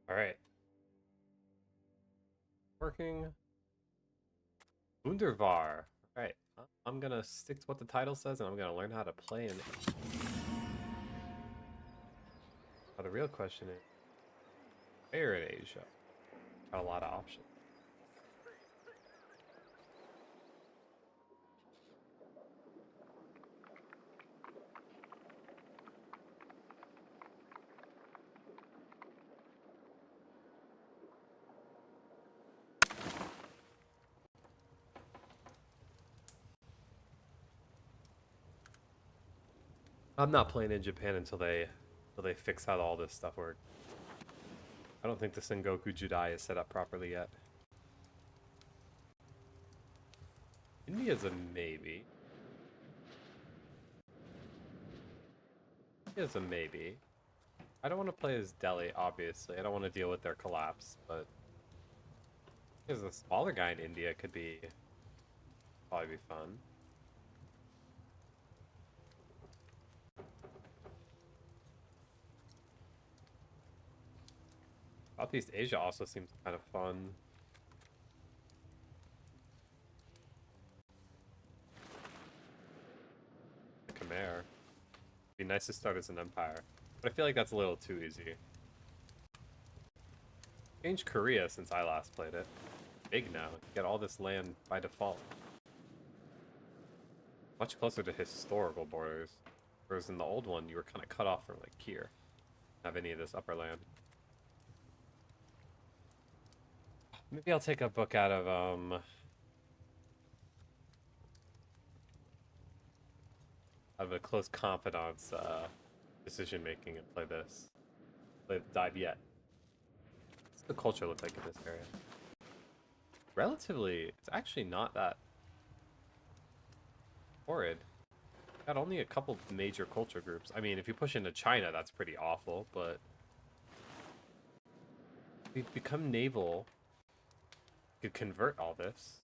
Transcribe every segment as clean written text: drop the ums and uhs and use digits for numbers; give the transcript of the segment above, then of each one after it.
All right. Working. Wundervar. All right. I'm gonna stick to what the title says, and I'm gonna learn how to play in. Now the real question is, where in Asia? Got a lot of options. I'm not playing in Japan until they fix out all this stuff. Where I don't think the Sengoku Judai is set up properly yet. India's a maybe. India's a maybe. I don't want to play as Delhi, obviously. I don't want to deal with their collapse, but as a smaller guy in India could be probably be fun. Southeast Asia also seems kind of fun. The Khmer. Be nice to start as an empire, but I feel like that's a little too easy. Changed Korea since I last played it. Big now. You get all this land by default. Much closer to historical borders. Whereas in the old one, you were kind of cut off from like here. Have any of this upper land. Maybe I'll take a book out of a close confidant's decision making and play this. Play Dai Viet. What's the culture look like in this area? Relatively, it's actually not that horrid. Got only a couple major culture groups. I mean, if you push into China, that's pretty awful, but if you become naval, you could convert all this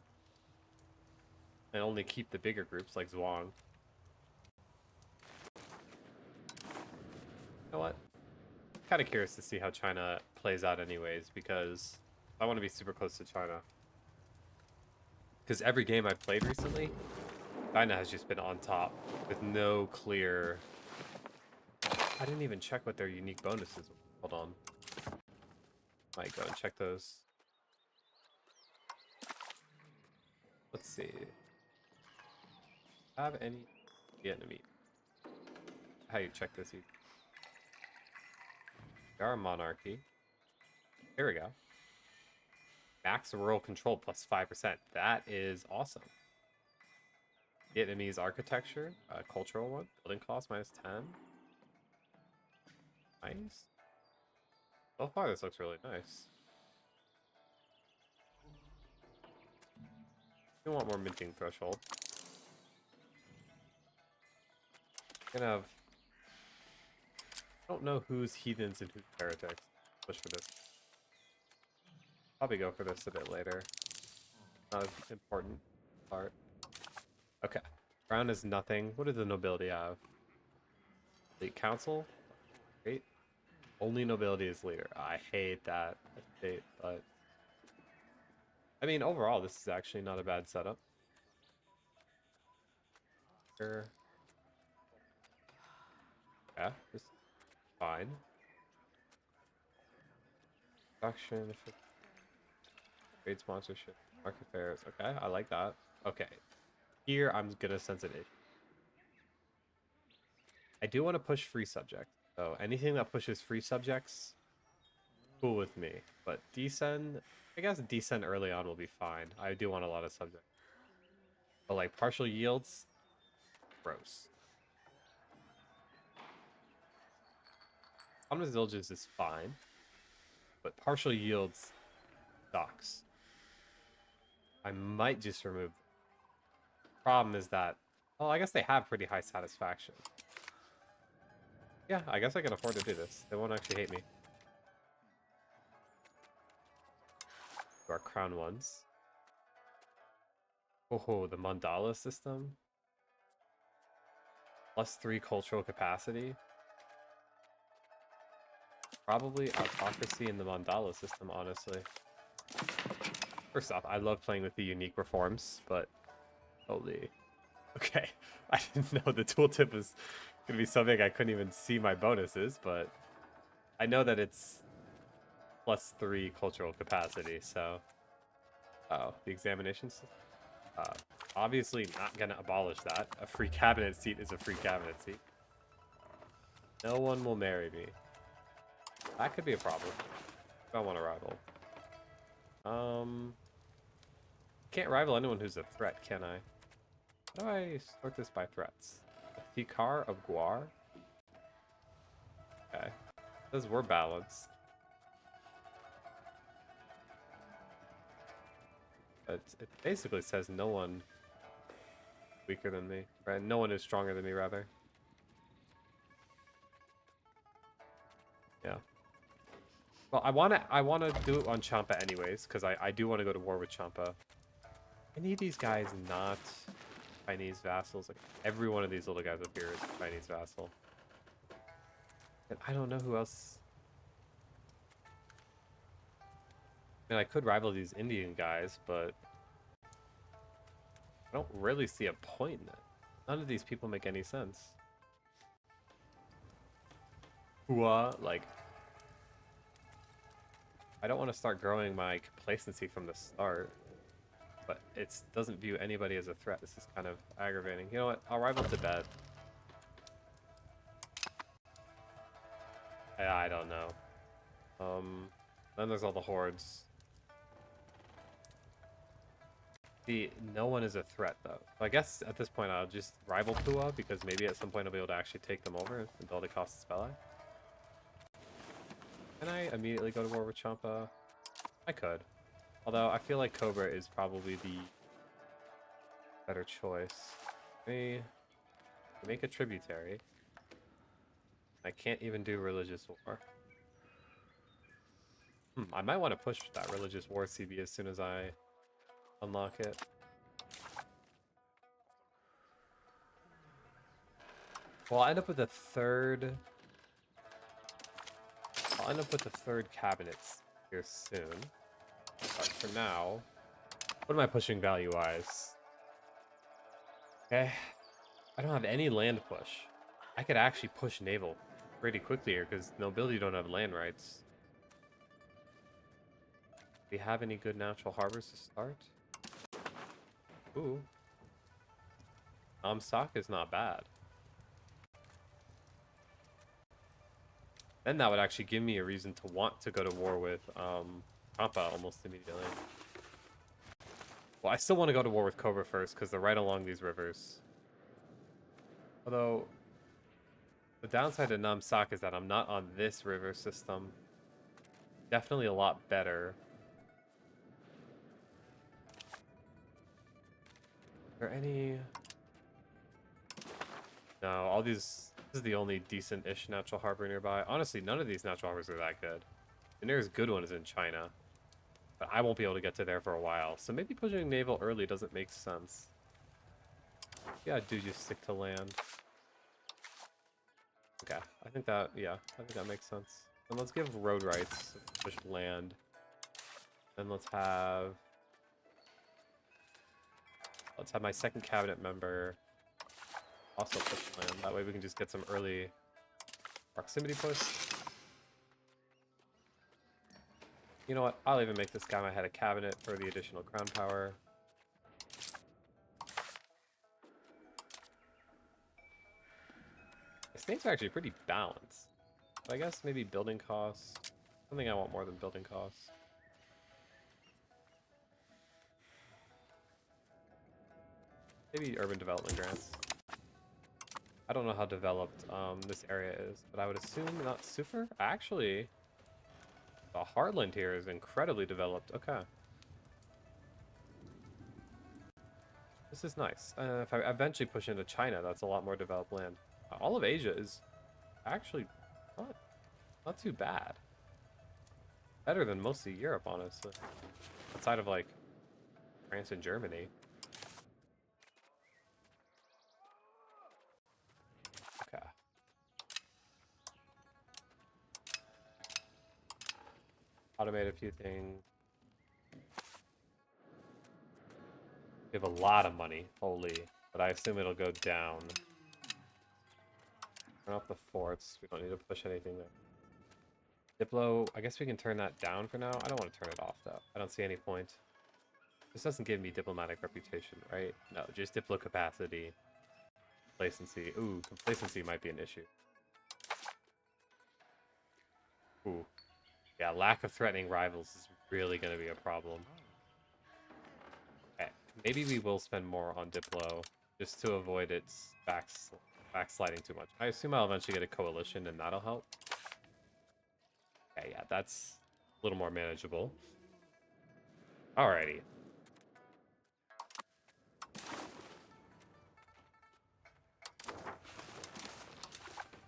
and only keep the bigger groups like Zhuang. You know what? Kind of curious to see how China plays out anyways, because I want to be super close to China. Because every game I've played recently, China has just been on top with no clear... I didn't even check what their unique bonuses were. Hold on. Might go and check those. Let's see. Have any Vietnamese? How you check this? They are a monarchy. Here we go. Max rural control plus 5%. That is awesome. Vietnamese architecture, cultural one. Building cost minus 10. Nice. So far, this looks really nice. You want more minting threshold. Gonna have... I don't know who's heathens and who's heretics. Push for this. Probably go for this a bit later. Not as important part. Okay. Crown is nothing. What does the nobility have? Elite council? Great. Only nobility is leader. I hate that state, but... I mean, overall, this is actually not a bad setup. Sure. Yeah, this is fine. Production, trade sponsorship, market fairs. Okay, I like that. Okay, here I'm gonna sense an issue. I do want to push free subjects. So anything that pushes free subjects, cool with me. But descend, I guess descend early on will be fine. I do want a lot of subjects. But like partial yields, gross. Common Zildjian is fine. But partial yields sucks. I might just remove them. Problem is that, well, I guess they have pretty high satisfaction. Yeah, I guess I can afford to do this. They won't actually hate me. Our crown ones. Oh, the mandala system. +3 cultural capacity. Probably autocracy in the mandala system, honestly. First off, I love playing with the unique reforms, but holy. Okay, I didn't know the tooltip was gonna be so big I couldn't even see my bonuses, but I know that it's +3 cultural capacity, so. Oh, the examination system? Uh, Obviously not gonna abolish that. A free cabinet seat is a free cabinet seat. No one will marry me. That could be a problem. I don't want to rival. Can't rival anyone who's a threat, can I? How do I sort this by threats? A Thikar of Guar? Okay. Says we're balanced. But it basically says no one weaker than me. Right? No one is stronger than me, rather. Yeah. Well, I wanna do it on Champa anyways, because I do want to go to war with Champa. Any of these guys not Chinese vassals? Like every one of these little guys up here is a Chinese vassal. And I don't know who else. I mean, I could rival these Indian guys, but I don't really see a point in it. None of these people make any sense. Hua, like, I don't want to start growing my complacency from the start, but it doesn't view anybody as a threat. This is kind of aggravating. You know what? I'll rival Tibet. I don't know. Then there's all the hordes. See, no one is a threat, though. So I guess at this point I'll just rival Pua, because maybe at some point I'll be able to actually take them over until they cost a spell. Can I immediately go to war with Champa? I could. Although I feel like Cobra is probably the better choice. Let me make a tributary. I can't even do religious war. I might want to push that religious war CB as soon as I unlock it. Well, I'll end up with a third. I'll end up with the third cabinets here soon. But for now, what am I pushing value-wise? Okay, I don't have any land push. I could actually push naval pretty quickly here because nobility don't have land rights. Do we have any good natural harbors to start? Ooh. Stock is not bad. Then that would actually give me a reason to want to go to war with Pampa almost immediately. Well, I still want to go to war with Cobra first because they're right along these rivers. Although, the downside to Namsak is that I'm not on this river system. Definitely a lot better. Are there any... No, all these... This is the only decent-ish natural harbor nearby. Honestly, none of these natural harbors are that good. The nearest good one is in China. But I won't be able to get to there for a while. So maybe pushing naval early doesn't make sense. Yeah, do just stick to land. Okay, I think that, yeah, I think that makes sense. And let's give road rights, push land. Then let's have my second cabinet member also push land. That way we can just get some early proximity push. You know what? I'll even make this guy my head of cabinet for the additional crown power. The states are actually pretty balanced. But I guess maybe building costs. Something I want more than building costs. Maybe urban development grants. I don't know how developed this area is, but I would assume not super. Actually, the heartland here is incredibly developed. Okay. This is nice. If I eventually push into China, that's a lot more developed land. All of Asia is actually not too bad. Better than most of Europe, honestly. Outside of, like, France and Germany. Okay. automate a few things. We have a lot of money, holy, but I assume it'll go down. Turn off the forts. We don't need to push anything there. Diplo, I guess we can turn that down for now. I don't want to turn it off, though. I don't see any point. This doesn't give me diplomatic reputation, right? No, just Diplo capacity. Complacency. Ooh, complacency might be an issue. Ooh. Yeah, lack of threatening rivals is really going to be a problem. Okay, maybe we will spend more on Diplo just to avoid its backsliding too much. I assume I'll eventually get a coalition and that'll help. Okay, yeah, that's a little more manageable. Alrighty.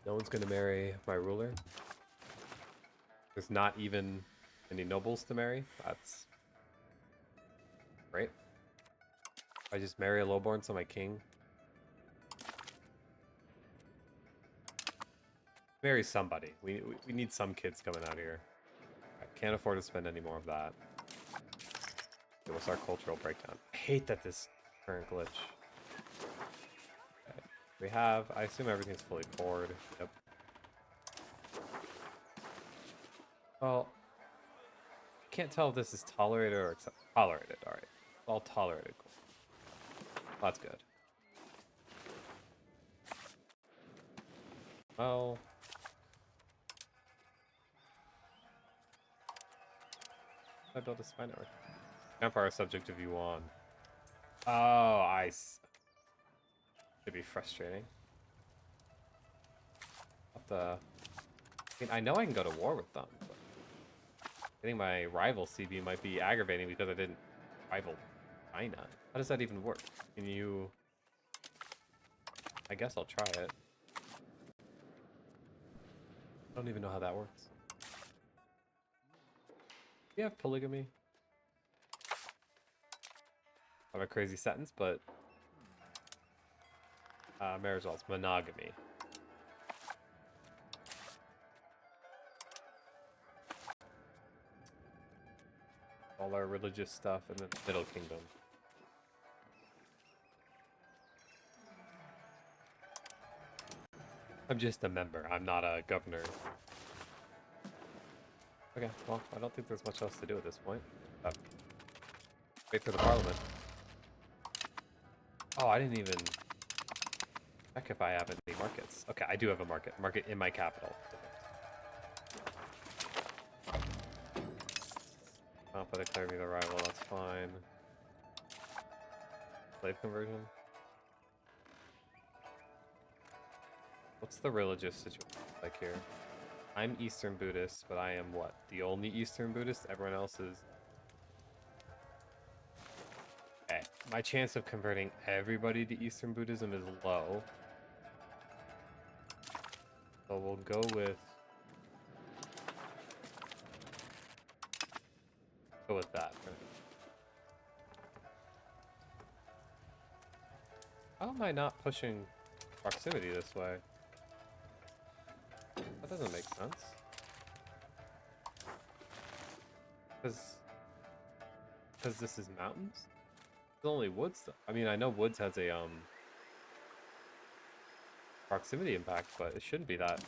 No one's gonna marry my ruler. There's not even any nobles to marry. That's great. I just marry a lowborn so my king. Marry somebody. We need some kids coming out here. I can't afford to spend any more of that. It was our cultural breakdown. I hate that this current glitch. Okay. We have, I assume everything's fully poured. Yep. Well, I can't tell if this is tolerated or tolerated. All right, all tolerated. Cool. That's good. Well, I built a spy network. Empire subject to view on. Oh, Should be frustrating. I mean, I know I can go to war with them, but getting my rival CB might be aggravating because I didn't rival China. How does that even work? Can you... I guess I'll try it. I don't even know how that works. Do you have polygamy? I have a crazy sentence, but... marriage laws, monogamy. All our religious stuff in the Middle Kingdom. I'm just a member. I'm not a governor. Okay, well, I don't think there's much else to do at this point. Wait for the parliament. Oh, I didn't even check if I have any markets. Okay, I do have a market. Market in my capital. But declare me the rival, that's fine. Slave conversion? What's the religious situation like here? I'm Eastern Buddhist, but I am what? The only Eastern Buddhist? Everyone else is... Okay, my chance of converting everybody to Eastern Buddhism is low. So we'll go with... Go with that. How am I not pushing proximity this way? That doesn't make sense. Because this is mountains? It's only woods though. I mean, I know woods has a proximity impact, but it shouldn't be that.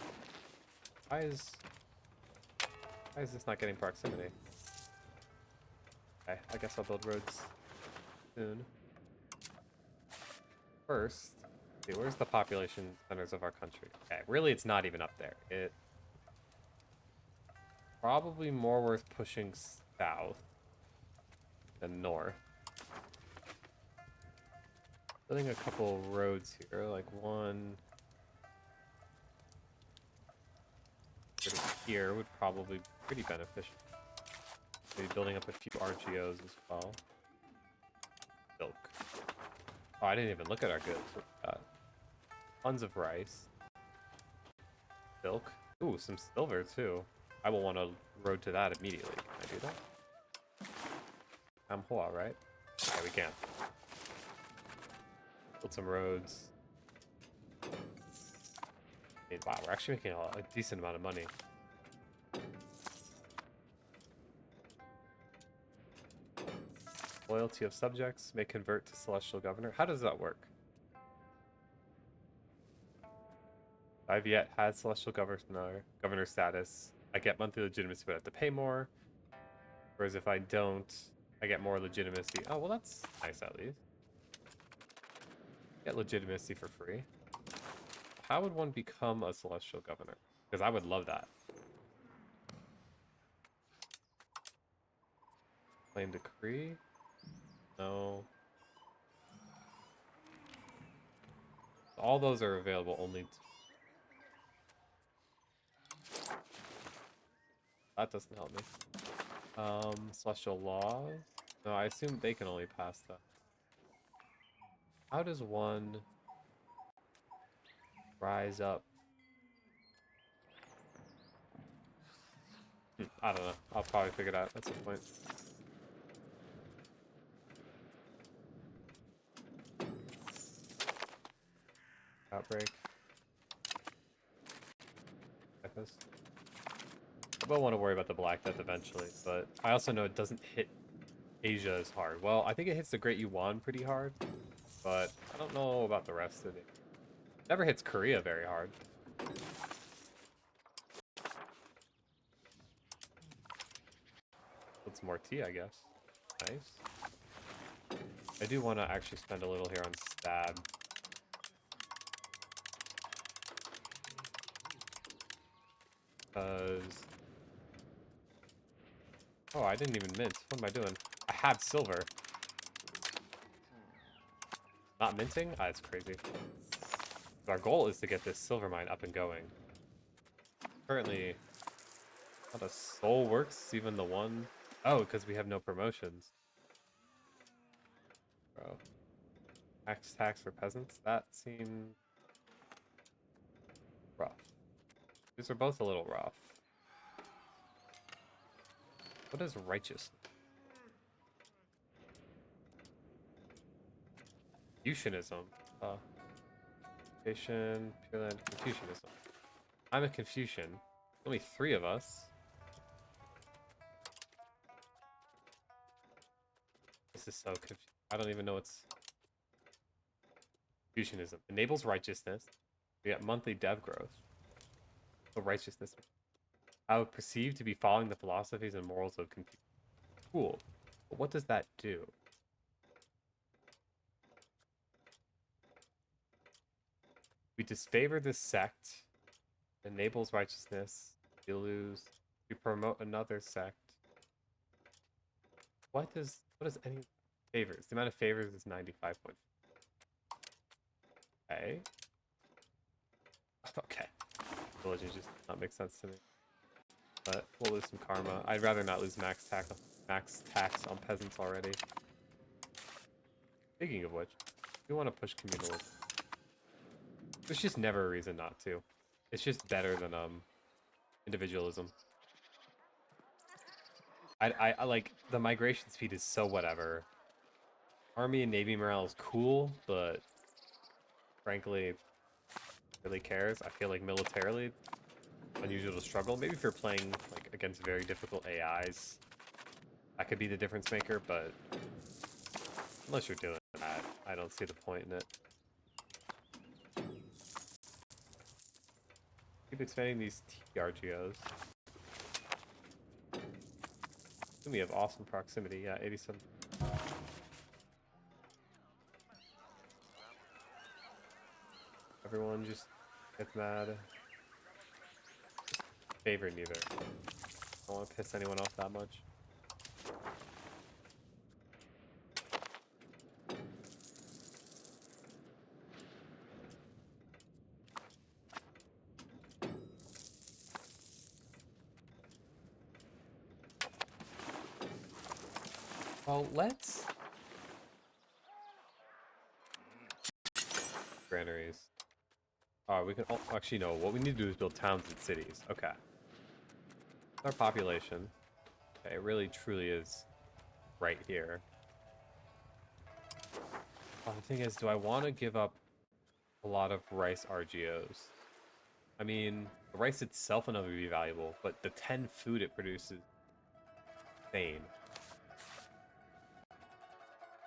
Why is this not getting proximity? Okay, I guess I'll build roads soon. First, see, where's the population centers of our country? Okay, really it's not even up there. It probably more worth pushing south than north. Building a couple roads here, like one here would probably be pretty beneficial. Maybe building up a few RGOs as well. Silk. Oh, I didn't even look at our goods. Tons of rice. Silk. Ooh, some silver too. I will want a road to that immediately. Can I do that? I'm Hoa, right? Okay, we can. Build some roads. Wow, we're actually making a decent amount of money. Loyalty of subjects may convert to celestial governor. How does that work? Dai Viet has celestial governor status. I get monthly legitimacy, but I have to pay more. Whereas if I don't, I get more legitimacy. Oh, well, that's nice at least. Get legitimacy for free. How would one become a celestial governor? Because I would love that. Claim decree? No. All those are available only. That doesn't help me. Celestial laws? No, I assume they can only pass that. How does one rise up? I don't know. I'll probably figure it out at some point. Outbreak. Typhus. I will want to worry about the Black Death eventually, but I also know it doesn't hit Asia as hard. Well, I think it hits the Great Yuan pretty hard, but I don't know about the rest of it. Never hits Korea very hard. It's more tea, I guess. Nice. I do want to actually spend a little here on stab. Because... Oh, I didn't even mint. What am I doing? I have silver. Not minting? Ah, it's crazy. Our goal is to get this silver mine up and going. Currently, how the soul works, even the one... Oh, because we have no promotions. Bro. Max tax for peasants? That seems... rough. These are both a little rough. What is righteous? Confucianism. Confucian, Pure Land, Confucianism. I'm a Confucian. Only 3 of us. This is so confusing. I don't even know what's... Confucianism. Enables righteousness. We get monthly dev growth. So righteousness. I would perceive to be following the philosophies and morals of Confucius. Cool. But what does that do? We disfavor this sect. Enables righteousness. We lose. We promote another sect. What does any favors? The amount of favors is 95 point. Okay. Okay. Religion just does not make sense to me. But we'll lose some karma. I'd rather not lose max tax on peasants already. Speaking of which, we want to push communalism. There's just never a reason not to. It's just better than individualism. I like the migration speed is so whatever. Army and Navy morale is cool, but frankly, really cares. I feel like militarily, unusual to struggle. Maybe if you're playing like against very difficult AIs, that could be the difference maker. But unless you're doing that, I don't see the point in it. Keep expanding these TRGOs. And we have awesome proximity. Yeah, 87. Everyone just gets mad. Favor neither. I don't want to piss anyone off that much. Well, let's... Granaries. We can... Oh, actually, no. What we need to do is build towns and cities. Okay. Our population. Okay, it really, truly is right here. Oh, the thing is, do I want to give up a lot of rice RGOs? I mean, the rice itself and would be valuable, but the 10 food it produces... insane.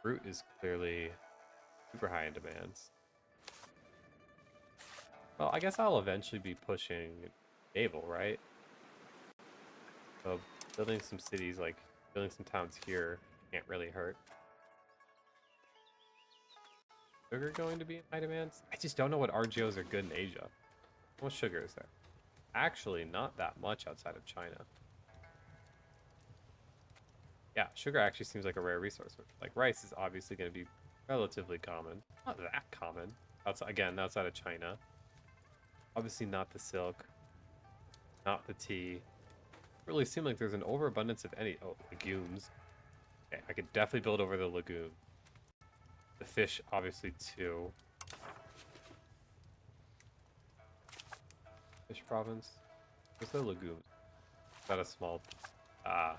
Fruit is clearly super high in demands. Well, I guess I'll eventually be pushing naval, right? So building some cities, like building some towns here, can't really hurt. Sugar going to be in high demands? I just don't know what RGOs are good in Asia. How much sugar is there? Actually, not that much outside of China. Yeah, sugar actually seems like a rare resource. Like rice is obviously going to be relatively common. Not that common. Outside of China. Obviously not the silk. Not the tea. Really seem like there's an overabundance of any... Oh, legumes. Okay, I could definitely build over the lagoon. The fish, obviously, too. Fish province. Where's the lagoon? Is that a small... Ah.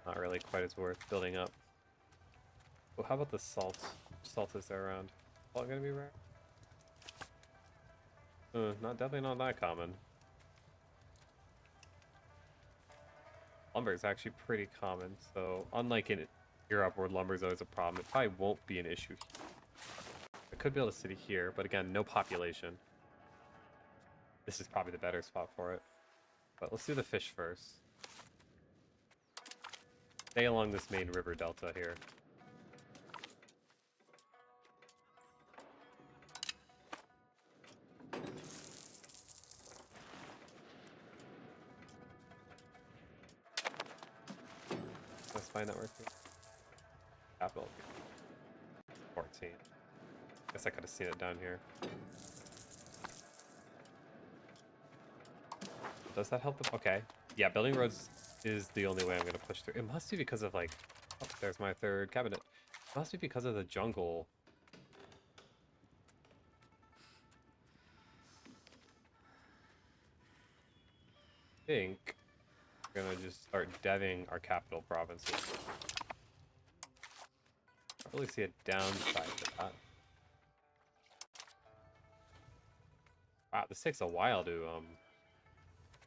Not really quite as worth building up. Oh, how about the salt? Salt is there around? Salt gonna be rare? Definitely not that common. Lumber is actually pretty common, so unlike in Europe where lumber is always a problem, it probably won't be an issue here. I could build a city here, but again, no population. This is probably the better spot for it. But let's do the fish first. Stay along this main river delta here. Let's find network here. Capital. 14. Guess I could have seen it down here. Does that help them? Okay. Yeah, building roads is the only way I'm going to push through. It must be because of, like... Oh, there's my third cabinet. It must be because of the jungle. I think we're going to just start deving our capital provinces. I don't really see a downside to that. Wow, this takes a while to,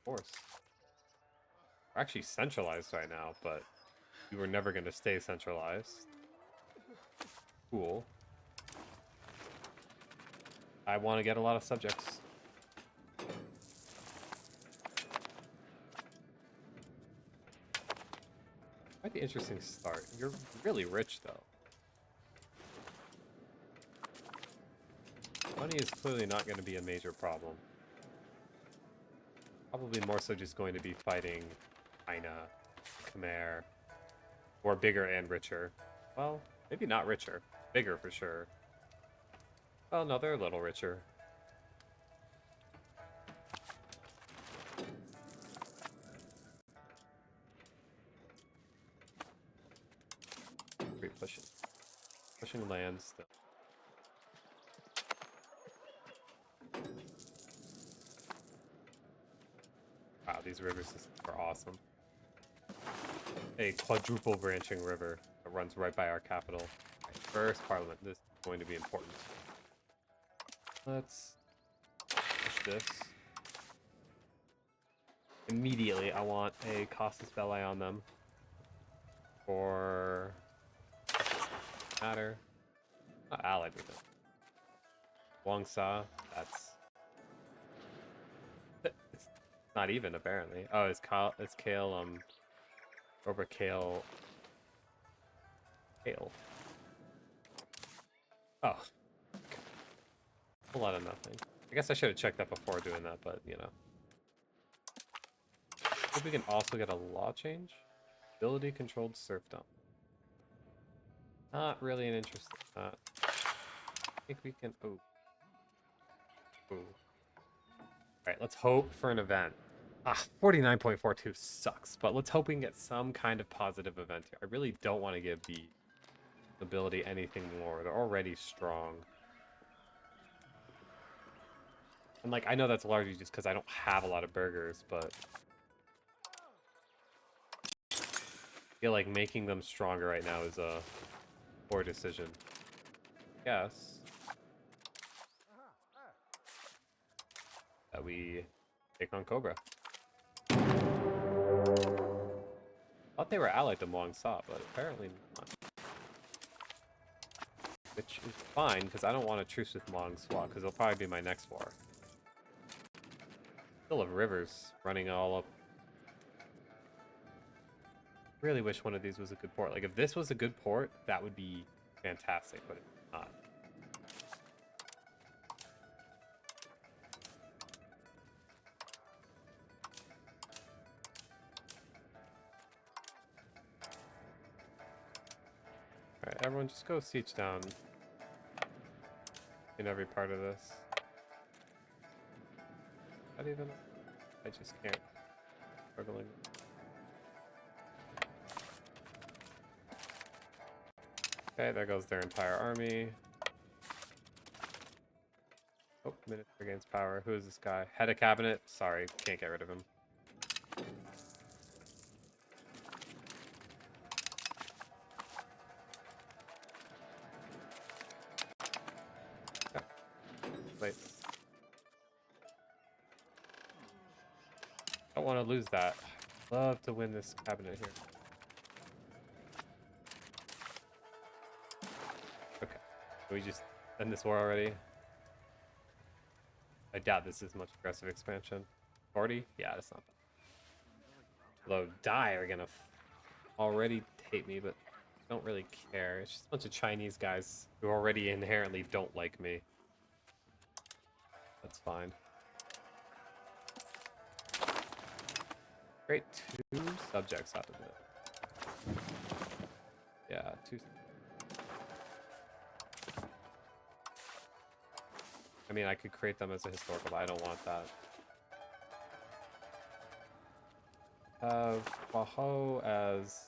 force. We're actually centralized right now, but we were never going to stay centralized. Cool. I want to get a lot of subjects. Quite the interesting start. You're really rich, though. Money is clearly not going to be a major problem. Probably more so just going to be fighting China, Khmer, or bigger and richer. Well, maybe not richer. Bigger for sure. Well, no, they're a little richer. Great pushing. Pushing land still. Wow, these river systems are awesome. A quadruple branching river that runs right by our capital. Right, first parliament. This is going to be important. Let's push this. Immediately, I want a Costas Belli on them. For... matter. Not allied with it. Wang Sa, that's... It's not even, apparently. Oh, it's Kale, over Kale... Kale. Oh. Okay. A lot of nothing. I guess I should have checked that before doing that, but, you know. Hope we can also get a law change. Ability controlled serfdom. Not really an interest in that. I think we can... Oh. Ooh. Alright, let's hope for an event. 49.42 sucks, but let's hope we can get some kind of positive event here. I really don't want to give the ability anything more. They're already strong. And, like, I know that's largely just because I don't have a lot of burgers, but... I feel like making them stronger right now is a poor decision. Yes. That we take on Cobra. Thought they were allied to Muang Sa, but apparently not. Which is fine, because I don't want a truce with Mong Swa, because it'll probably be my next war. Still have rivers running all up. Really wish one of these was a good port. Like, if this was a good port, that would be fantastic, but it's not. Alright, everyone just go siege down in every part of this. Not even... I just can't. Struggling. Okay, there goes their entire army. Oh, Minister gains power. Who is this guy? Head of cabinet? Sorry, can't get rid of him. Okay. Wait. Don't want to lose that. Love to win this cabinet here. Okay. Can we just end this war already? I doubt this is much aggressive expansion. 40? Yeah, that's not bad. Although Dai are gonna already hate me, but don't really care. It's just a bunch of Chinese guys who already inherently don't like me. That's fine. Great, 2 subjects out of it. Yeah, 2. I mean, I could create them as a historical, but I don't want that. Have Baho as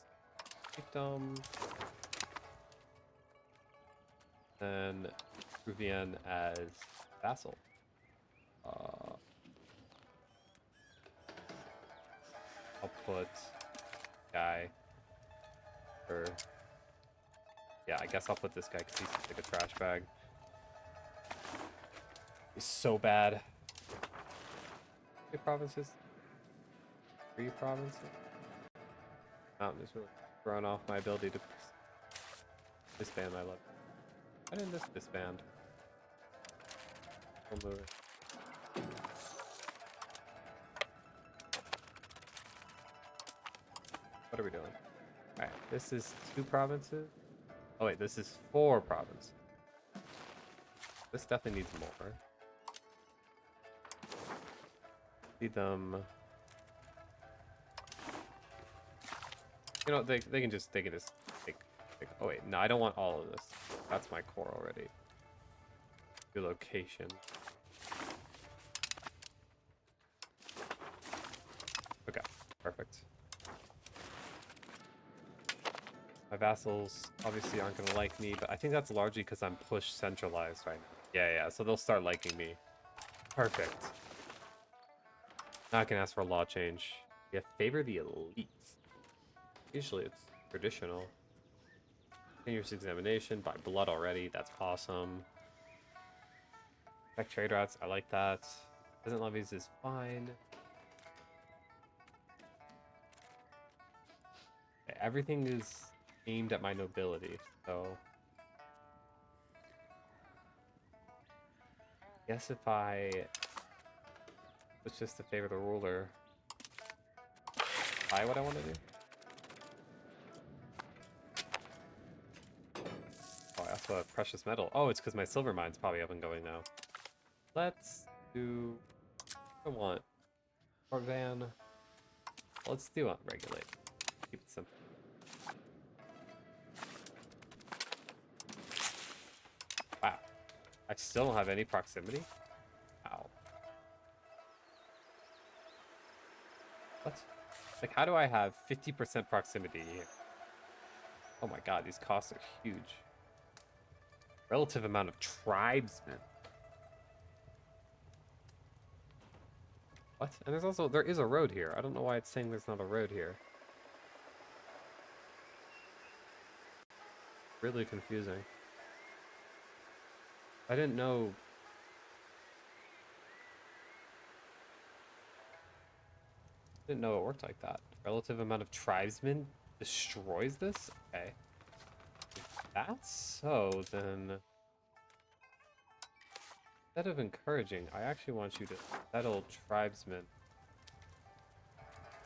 victim, and Ruvian as vassal. I'll put guy for... Yeah, I guess I'll put this guy because he's like a trash bag. He's so bad. How many provinces? 3 provinces? Mountain is really throwing off my ability to disband my love. Why didn't this disband? We'll move it. What are we doing? Alright, this is 2 provinces. Oh wait, this is 4 provinces. This definitely needs more. Feed them. You know, they can just take. Oh wait, no, I don't want all of this. That's my core already. Your location. Okay, perfect. My vassals obviously aren't gonna like me, but I think that's largely because I'm push centralized right now. Yeah, so they'll start liking me. Perfect. Now I can ask for a law change. Yeah, favor the elites. Usually it's traditional. Continuous examination by blood already. That's awesome. Check trade routes. I like that. Peasant levies is fine. Okay, everything is aimed at my nobility, so I guess if I switch this to favor the ruler, buy what I want to do. Oh, I also have precious metal. Oh, it's because my silver mine's probably up and going now. Let's do what I want. Port van. Let's do regulate. Keep it simple. Wow. I still don't have any proximity? Wow. What? Like, how do I have 50% proximity here? Oh my god, these costs are huge. Relative amount of tribesmen. What? And there is a road here. I don't know why it's saying there's not a road here. Really confusing. I didn't know. Didn't know it worked like that. Relative amount of tribesmen destroys this? Okay. If that's so, then Instead of encouraging, I actually want you to settle tribesmen.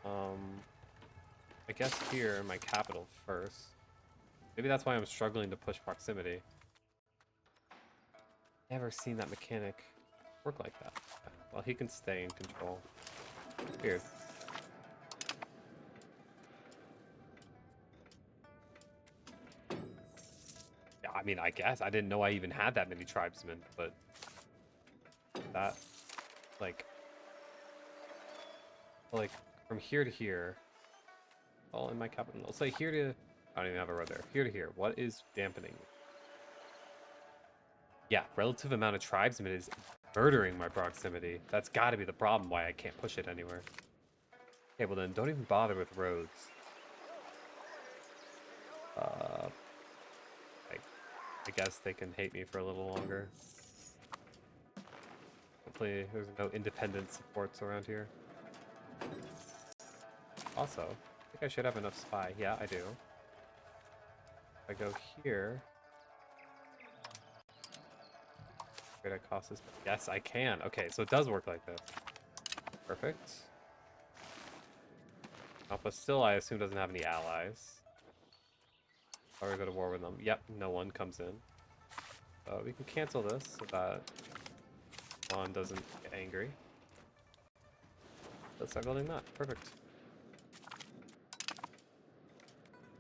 I guess here in my capital first. Maybe that's why I'm struggling to push proximity. Never seen that mechanic work like that. Well, he can stay in control. Weird. Yeah, I mean, I guess. I didn't know I even had that many tribesmen, but that, like from here to here, all in my capital. I'll say here to, I don't even have a road there. Here to here. What is dampening? Yeah, relative amount of tribesmen is murdering my proximity. That's got to be the problem why I can't push it anywhere. Okay, well then, don't even bother with roads. I guess they can hate me for a little longer. Hopefully there's no independent supports around here. Also, I think I should have enough spy. Yeah, I do. If I go here... Great, I cost this. Yes, I can. Okay, so it does work like this. Perfect. Alpha still, I assume, doesn't have any allies. Or go to war with them. Yep, no one comes in. So we can cancel this so that Juan doesn't get angry. Let's start building that. Perfect.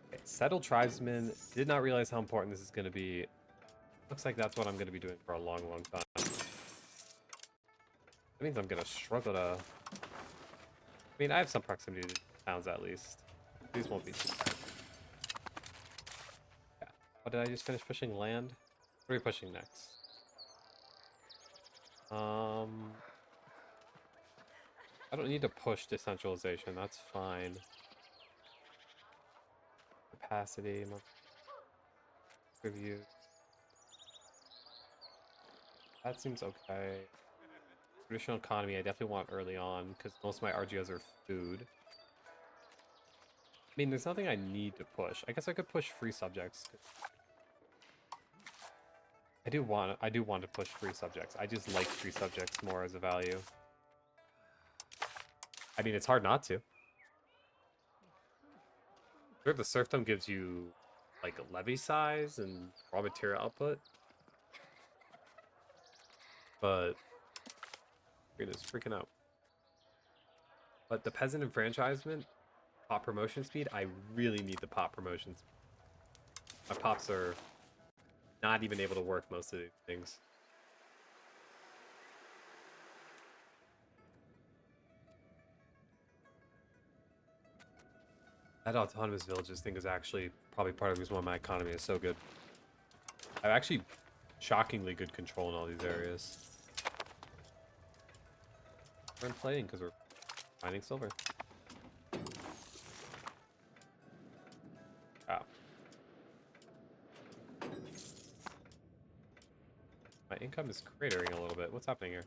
Okay, settle tribesmen. Did not realize how important this is going to be. Looks like that's what I'm going to be doing for a long, long time. That means I'm going to struggle to... I mean, I have some proximity to towns at least. These won't be too bad. Yeah. Oh, did I just finish pushing land? What are we pushing next? I don't need to push decentralization. That's fine. Capacity. Review. That seems okay. Traditional economy, I definitely want early on because most of my RGOs are food. I mean, there's nothing I need to push. I guess I could push free subjects. I do want to push free subjects. I just like free subjects more as a value. I mean, it's hard not to. Sure, the serfdom gives you like levy size and raw material output, but it is freaking out. But the peasant enfranchisement, pop promotion speed, I really need the pop promotions. My pops are not even able to work most of these things. That autonomous villages thing is actually probably part of the reason why my economy is so good. I have actually shockingly good control in all these areas. We're inflating because we're mining silver. Wow. My income is cratering a little bit. What's happening here?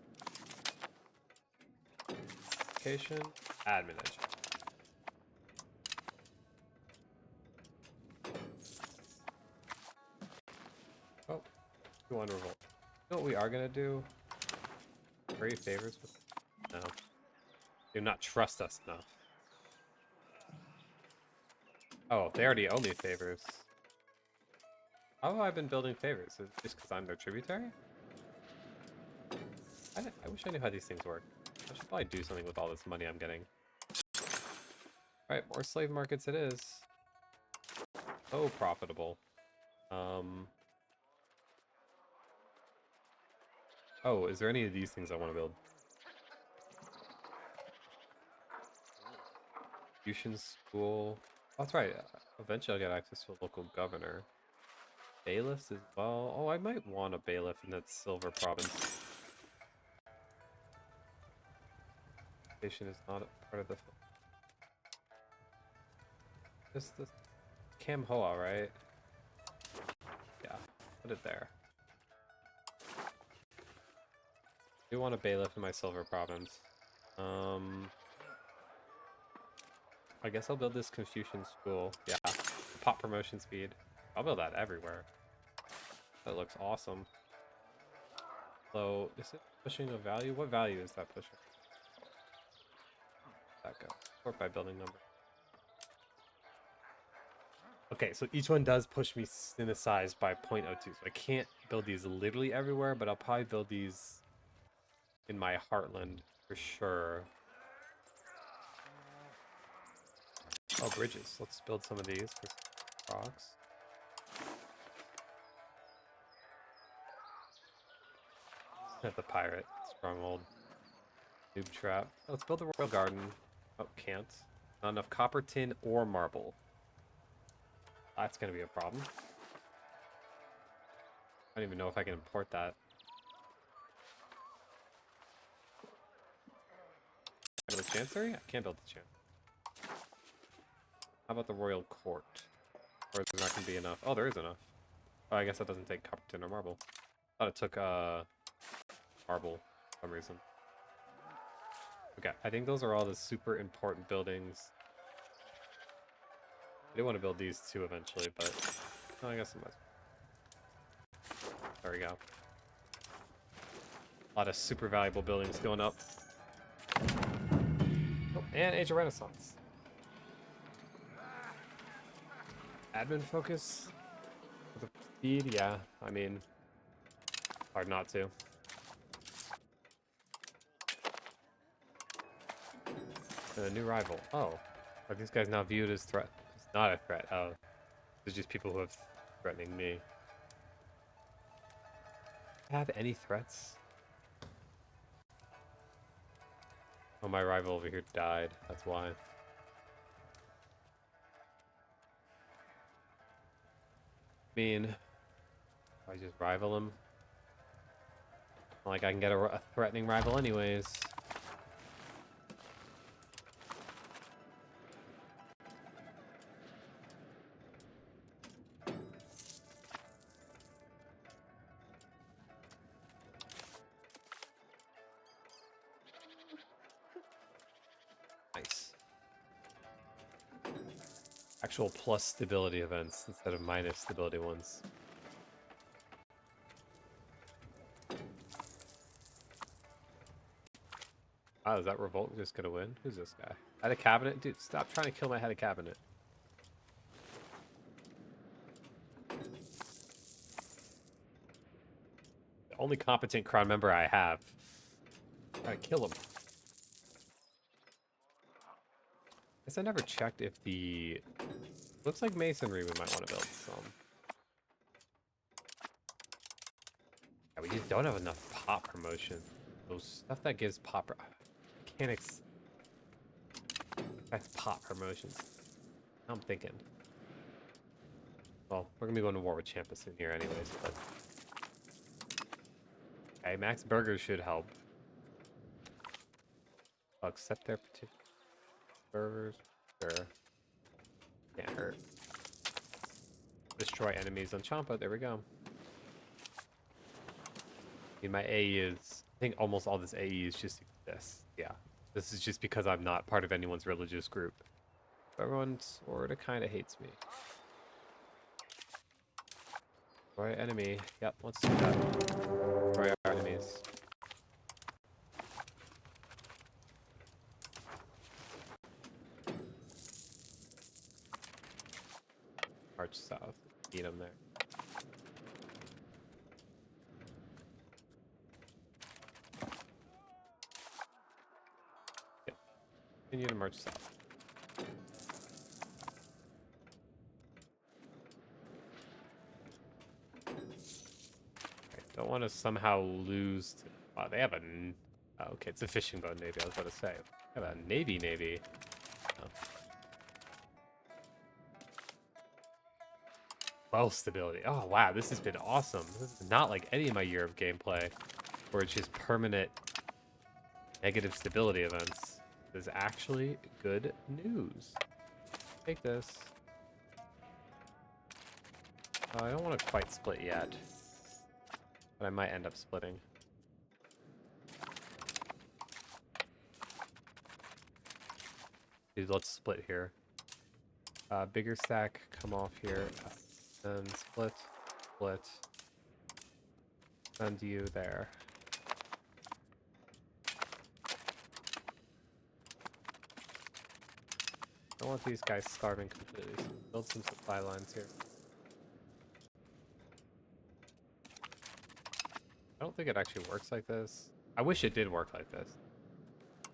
Education, admin education. Oh, you want to revolt. You know what we are gonna do? Trade favors with... No. Do not trust us enough. Oh, they already owe me favors. How have I been building favors? Is it just because I'm their tributary? I wish I knew how these things work. I should probably do something with all this money I'm getting. Alright, more slave markets it is. So profitable. Oh, is there any of these things I want to build? Fusion school. Oh, that's right. Eventually I'll get access to a local governor. Bailiffs as well. Oh, I might want a bailiff in that silver province. Station is not a part of the... This Cam Hoa, right? Yeah, put it there. I do want a bailiff in my silver province. I guess I'll build this Confucian school. Yeah, pop promotion speed. I'll build that everywhere. That looks awesome. So, is it pushing a value? What value is that pushing? That go. Sort by building number. Okay, so each one does push me in the size by 0.02. So I can't build these literally everywhere, but I'll probably build these in my heartland for sure. Oh, bridges. Let's build some of these for rocks. At the pirate stronghold. Noob trap. Let's build a royal garden. Oh, can't. Not enough copper, tin, or marble. That's gonna be a problem. I don't even know if I can import that. Build a chancery? I can't build the chancery. How about the royal court? Or is there not gonna be enough? Oh, there is enough. Oh, I guess that doesn't take copper, tin, or marble. I thought it took marble for some reason. Okay, I think those are all the super important buildings. I do want to build these two eventually, but no, I guess I might. There we go. A lot of super valuable buildings going up. Oh, and Age of Renaissance. Admin focus? With a speed? Yeah, I mean, hard not to. And a new rival. Oh, are these guys now viewed as threat? It's not a threat. Oh, it's just people who have threatening me. Have any threats? Oh, my rival over here died. That's why. I mean, I just rival him. Not like I can get a threatening rival anyways. Nice. Actual plus stability events instead of minus stability ones. Oh, is that Revolt just gonna win? Who's this guy? Head of cabinet? Dude, stop trying to kill my head of cabinet. The only competent crown member I have. Trying to kill him. Guess I never checked if the... Looks like masonry we might want to build some. Yeah, we just don't have enough pop promotion. Those stuff that gives pop... Mechanics... That's pop promotions. I'm thinking. Well, we're gonna be going to war with Champa soon here anyways, but... Okay, Max Burgers should help. I'll accept their petition. Burgers. Sure. Can't hurt. Destroy enemies on Champa. There we go. I mean, my AE is... I think almost all this AE is just this. Yeah. This is just because I'm not part of anyone's religious group. Everyone sort of kind of hates me. Destroy enemy. Yep, let's do that. Destroy our enemies. March south. Beat them there. Yep. Continue to march south. Don't want to somehow lose to... Wow, they have a... Oh, okay, it's a fishing boat navy, I was about to say. They have a navy. Oh. Well, stability. Oh, wow, this has been awesome. This is not like any of my year of gameplay, where it's just permanent negative stability events. This is actually good news. Take this. I don't want to quite split yet, but I might end up splitting. Dude, let's split here. Bigger stack, come off here, and split. Send you there. don't want these guys starving completely, so build some supply lines here. I don't think it actually works like this. I wish it did work like this.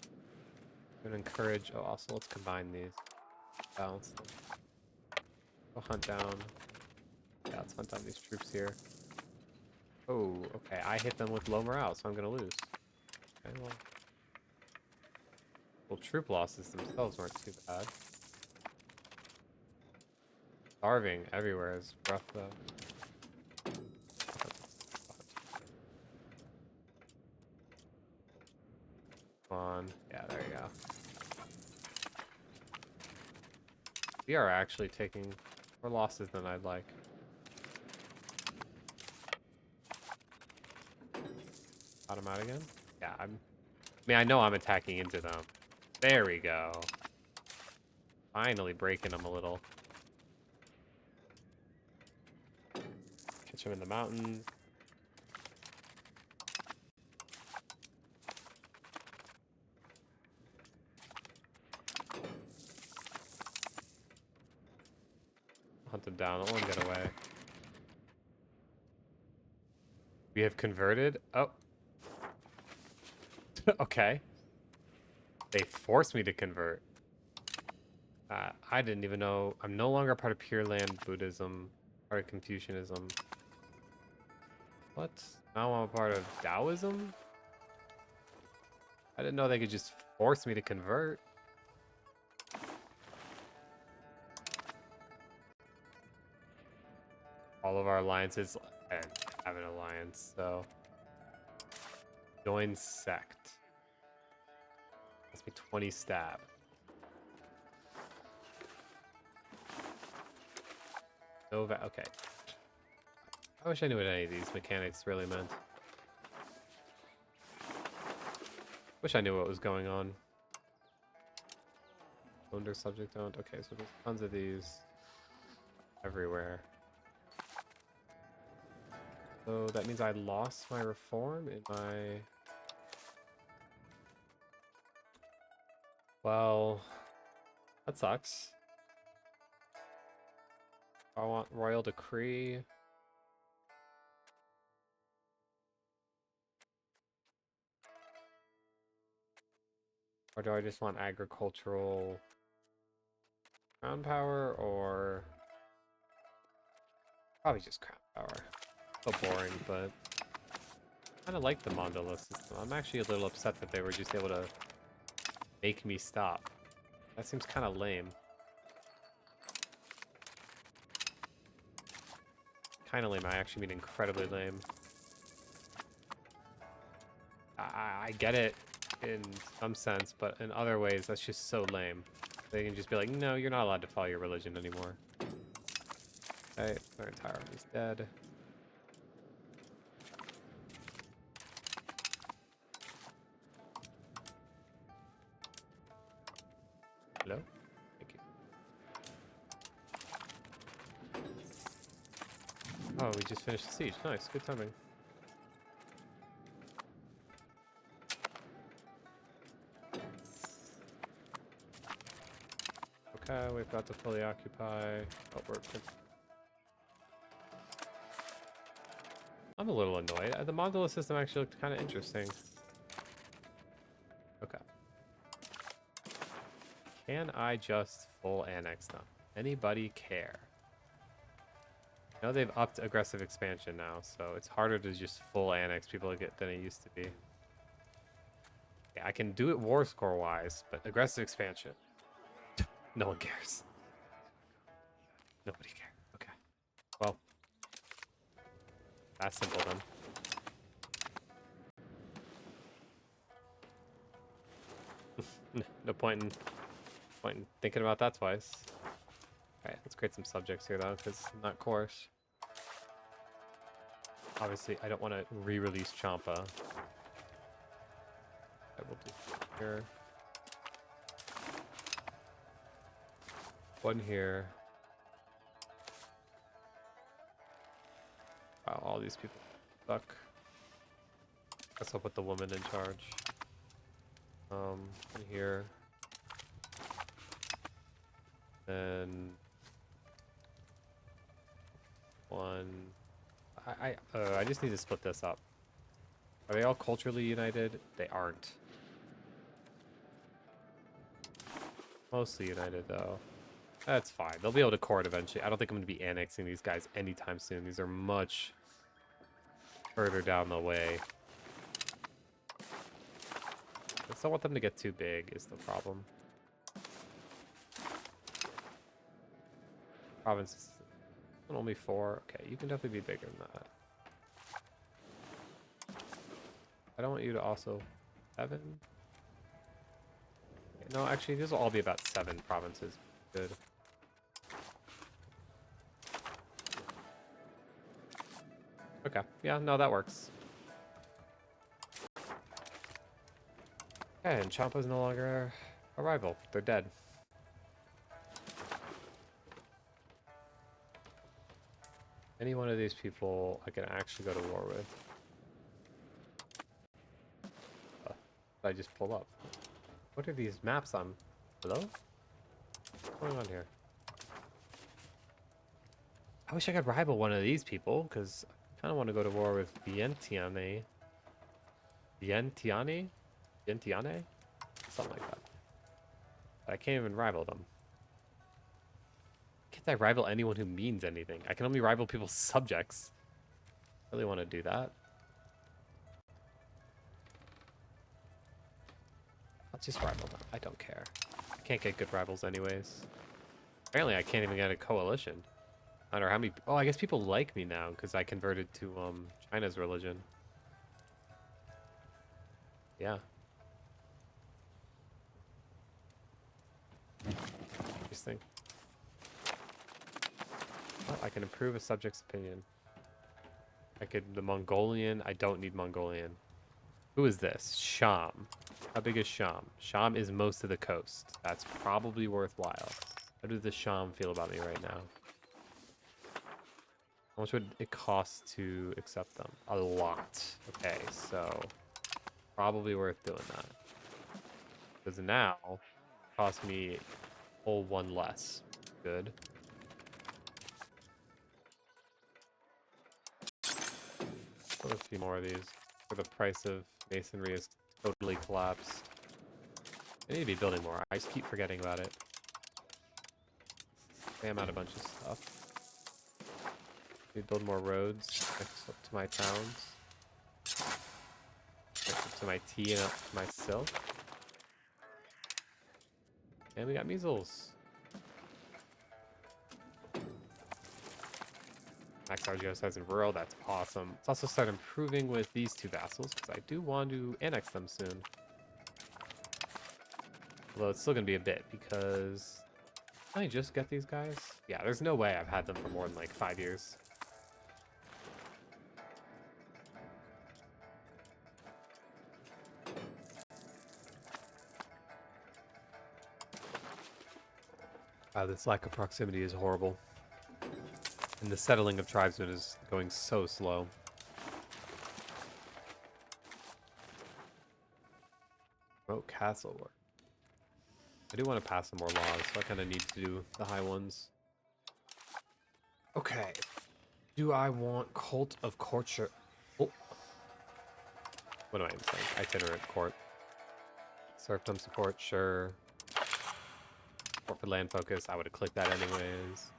I'm gonna encourage. Oh, also let's combine these. Balance them. Go hunt down. Yeah, let's hunt down these troops here. Oh, okay. I hit them with low morale, so I'm gonna lose. Okay, well, troop losses themselves weren't too bad. Starving everywhere is rough though. Come on. Yeah, there you go. We are actually taking more losses than I'd like. Got him out again? Yeah, I mean, I know I'm attacking into them. There we go. Finally breaking them a little. Catch them in the mountains. Hunt them down. Don't let them get away. We have converted. Oh. Okay. They forced me to convert. I didn't even know. I'm no longer part of Pure Land Buddhism, part of Confucianism. What? Now I'm a part of Taoism? I didn't know they could just force me to convert. All of our alliances have an alliance, so. Join sect. Must be 20 stab. Nova. Okay. I wish I knew what any of these mechanics really meant. Wish I knew what was going on. Under subject owned. Okay, so there's tons of these everywhere. So that means I lost my reform in my... Well, that sucks. I want royal decree. Or do I just want agricultural crown power, or probably just crown power? So boring, but I kind of like the mandala system. I'm actually a little upset that they were just able to make me stop. That seems kind of lame. Kind of lame. I actually mean incredibly lame. I get it in some sense, but in other ways, that's just so lame. They can just be like, no, you're not allowed to follow your religion anymore. Okay, their entire army's dead. Hello? Thank you. Oh, we just finished the siege. Nice, good timing. Okay, we've got to fully occupy. Oh, I'm a little annoyed. The mandala system actually looked kind of interesting. Okay. Can I just full annex them? Anybody care? I know they've upped aggressive expansion now, so it's harder to just full annex people than it used to be. Yeah, I can do it war score wise, but aggressive expansion. No one cares. Nobody cares. Okay. Well, that's simple then. No point in thinking about that twice. Alright, let's create some subjects here though, because I'm not coarse. Obviously, I don't want to re-release Champa. I will do here. One here. Wow, all these people suck. Guess I'll put the woman in charge. In here. Then one. I just need to split this up. Are they all culturally united? They aren't. Mostly united though. That's fine. They'll be able to court eventually. I don't think I'm going to be annexing these guys anytime soon. These are much further down the way. I just don't want them to get too big is the problem. Provinces. Only 4. Okay, you can definitely be bigger than that. I don't want you to also 7. No, actually, these will all be about 7 provinces. Good. Okay, yeah, no, that works. Okay, and Champa's no longer a rival. They're dead. Any one of these people I can actually go to war with. I just pull up. What are these maps on? Hello? What's going on here? I wish I could rival one of these people, because I kind of want to go to war with Vientiane. Vientiane? Vientiane? Something like that. But I can't even rival them. Can't I rival anyone who means anything? I can only rival people's subjects. I really want to do that. I'll just rival them. I don't care. I can't get good rivals anyways. Apparently I can't even get a coalition. I don't know how many... Oh, I guess people like me now because I converted to China's religion. Yeah. Interesting. Oh, I can improve a subject's opinion. I could... The Mongolian... I don't need Mongolian. Who is this? Sham. How big is Sham? Sham is most of the coast. That's probably worthwhile. How does the Sham feel about me right now? How much would it cost to accept them? A lot. Okay, so probably worth doing that. Because now it costs me a whole 1 less. Good. Put a few more of these. For the price of masonry is totally collapsed. I need to be building more. I just keep forgetting about it. Spam out a bunch of stuff. We build more roads next up to my towns. Next up to my tea and up to my silk. And we got measles. Max RGO size in rural, that's awesome. Let's also start improving with these 2 vassals, because I do want to annex them soon. Although it's still going to be a bit, because... Can I just get these guys? Yeah, there's no way I've had them for more than like 5 years. This lack of proximity is horrible. And the settling of tribesmen is going so slow. Remote castle work. I do want to pass some more laws, so I kind of need to do the high ones. Okay. Do I want Cult of Courtship? Oh. What am I even saying? Itinerant Court. Serfdom support, sure. Support for land focus, I would have clicked that anyways.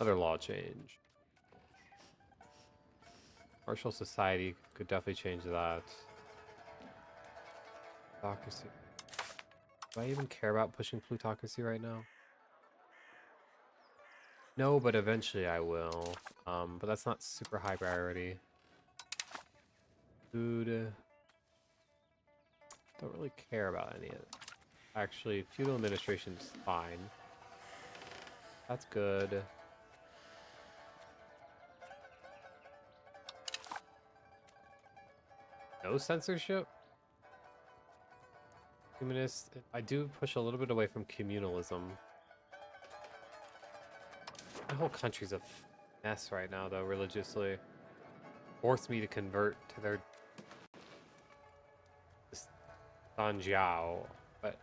Other law change. Martial society could definitely change that. Plutocracy. Do I even care about pushing plutocracy right now? No, but eventually I will. But that's not super high priority. Food. Don't really care about any of it. Actually, feudal administration is fine. That's good. No censorship? Humanist. I do push a little bit away from communalism. My whole country's a mess right now, though, religiously. Forced me to convert to their Sanjiao, but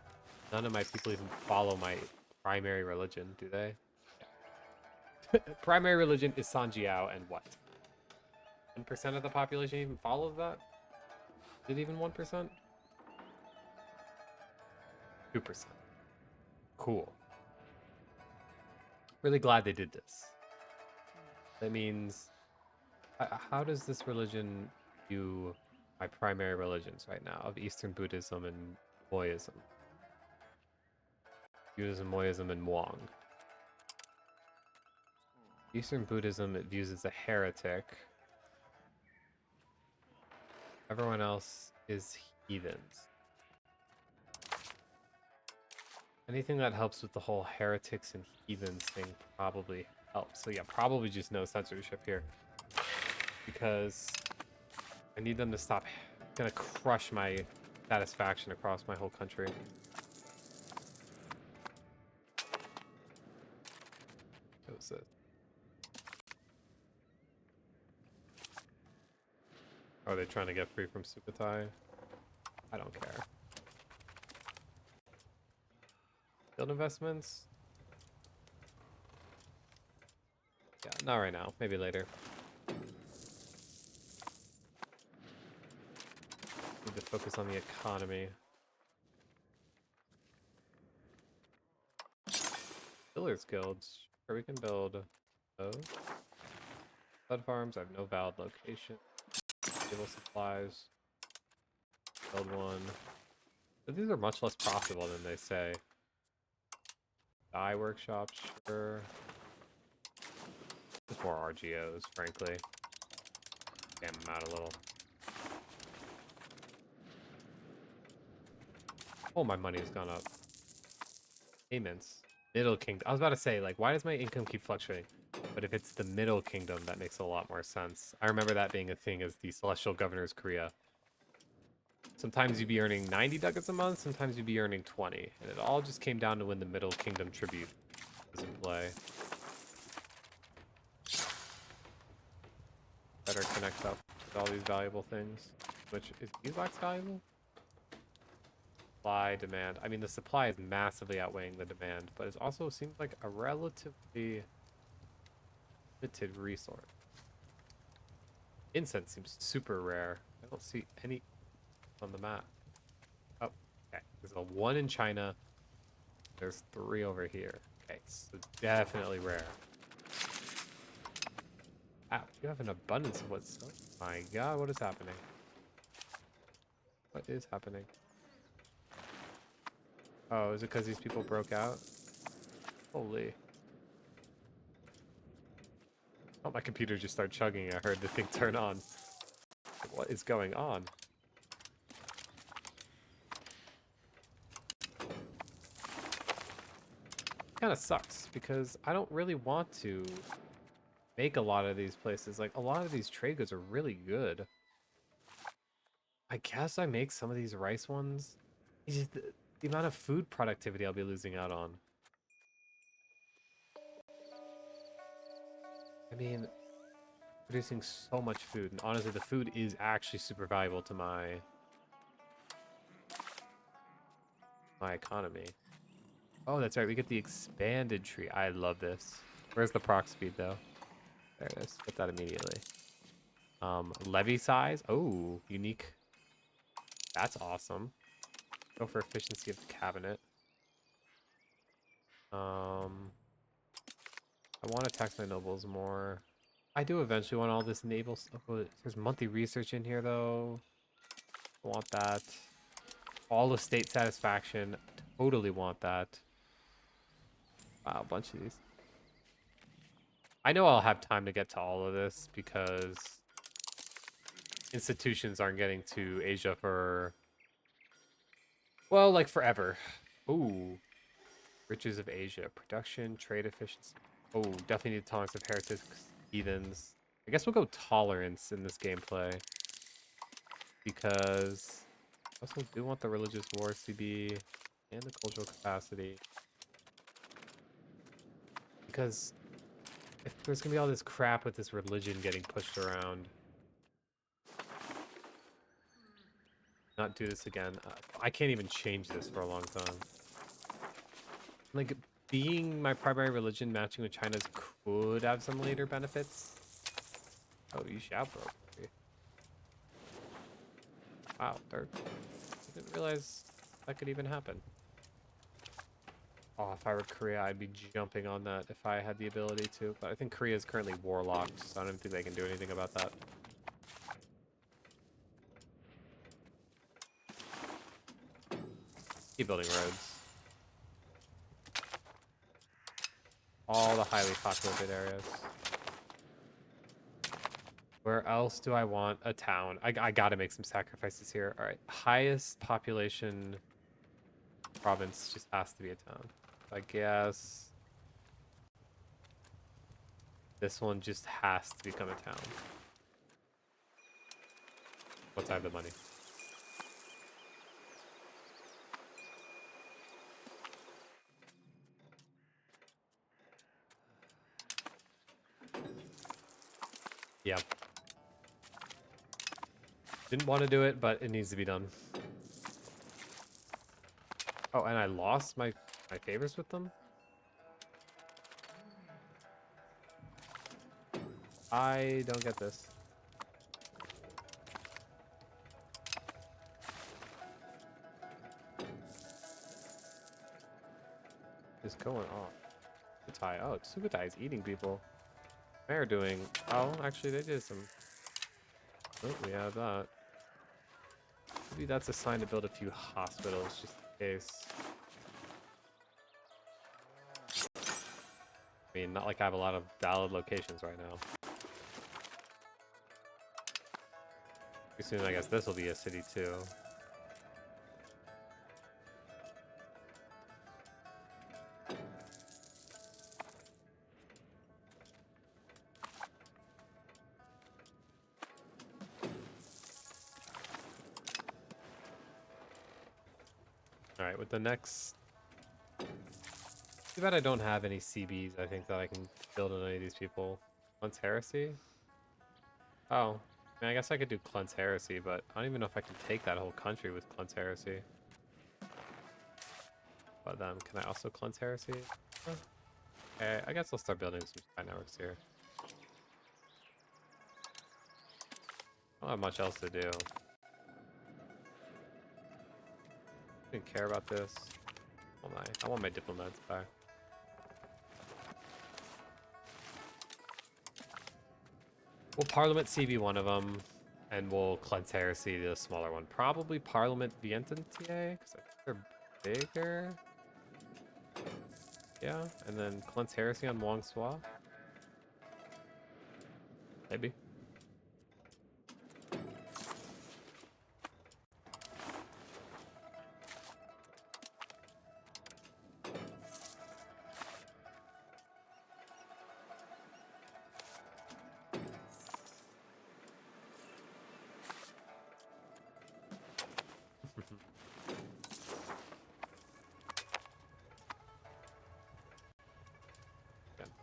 none of my people even follow my primary religion, do they? Primary religion is Sanjiao, and what? 1% of the population even follows that? Is it even 1%? 2%. Cool. Really glad they did this. That means, how does this religion view my primary religions right now of Eastern Buddhism and Moyism? Buddhism, Moyism, and Muang. Eastern Buddhism it views as a heretic. Everyone else is heathens. Anything that helps with the whole heretics and heathens thing probably helps. So yeah, probably just no censorship here. Because I need them to stop. It's gonna crush my satisfaction across my whole country. What was it? Are they trying to get free from Sukhothai? I don't care. Field investments? Yeah, not right now. Maybe later. Need to focus on the economy. Builders guilds. Sure, we can build those. Stud farms. I have no valid location. Stable supplies. Build one. But these are much less profitable than they say. Dye workshops, sure. Just more RGOs, frankly. Damn them out a little. Oh, my money has gone up. Payments. Middle Kingdom. I was about to say, like, why does my income keep fluctuating? But if it's the Middle Kingdom, that makes a lot more sense. I remember that being a thing as the Celestial Governor's Korea. Sometimes you'd be earning 90 ducats a month, sometimes you'd be earning 20. And it all just came down to when the Middle Kingdom tribute was in play. Better connect up with all these valuable things. Which, is beeswax valuable? Supply, demand. I mean, the supply is massively outweighing the demand, but it also seems like a relatively limited resource. Incense seems super rare. I don't see any on the map. Oh, okay. There's a 1 in China. There's 3 over here. Okay, so definitely rare. Wow, you have an abundance of what's... Oh my god, what is happening? What is happening? Oh, is it because these people broke out? Holy. Oh, my computer just started chugging. I heard the thing turn on. What is going on? Kind of sucks because I don't really want to make a lot of these places. Like, a lot of these trade goods are really good. I guess I make some of these rice ones. It's just the amount of food productivity I'll be losing out on. I mean, producing so much food. And honestly, the food is actually super valuable to my economy. Oh, that's right. We get the expanded tree. I love this. Where's the proc speed, though? There it is. Get that immediately. Levy size. Oh, unique. That's awesome. Go for efficiency of the cabinet. I want to tax my nobles more. I do eventually want all this naval stuff. Oh, there's monthly research in here, though. I want that. All of state satisfaction. Totally want that. Wow, a bunch of these. I know I'll have time to get to all of this because institutions aren't getting to Asia for, well, like forever. Ooh. Riches of Asia. Production, trade efficiency. Oh, definitely need tolerance of heretics, heathens. I guess we'll go tolerance in this gameplay. Because I also do want the religious war CB and the cultural capacity. Because if there's gonna be all this crap with this religion getting pushed around. Not do this again. I can't even change this for a long time. Like, being my primary religion matching with China's could have some later benefits. Oh, you shall broke. Wow, third. I didn't realize that could even happen. Oh, if I were Korea, I'd be jumping on that if I had the ability to. But I think Korea is currently warlocked, so I don't think they can do anything about that. Keep building roads. All the highly populated areas. Where else do I want a town? I gotta make some sacrifices here. All right, highest population province just has to be a town. I guess this one just has to become a town. Once I have the money. Yeah. Didn't want to do it, but it needs to be done. Oh, and I lost my favors with them? I don't get this. What's going on? Subutai. Oh, Subutai is eating people. They're doing... Oh, actually, they did some... Oh, we have that. Maybe that's a sign to build a few hospitals, just in case. I mean, not like I have a lot of valid locations right now. Pretty soon, I guess this will be a city, too. Alright, with the next... Too bad I don't have any CBs, I think, that I can build on any of these people. Cleanse Heresy? Oh. I mean, I guess I could do Cleanse Heresy, but I don't even know if I can take that whole country with Cleanse Heresy. But then, can I also Cleanse Heresy? Okay, I guess I'll start building some spy networks here. I don't have much else to do. Didn't care about this. Oh my, I want my diplomats back. We'll Parliament CB one of them, and we'll Cleanse Heresy the smaller one. Probably Parliament Vientiane, because I think they're bigger. Yeah, and then Cleanse Heresy on Wang Sua. Maybe.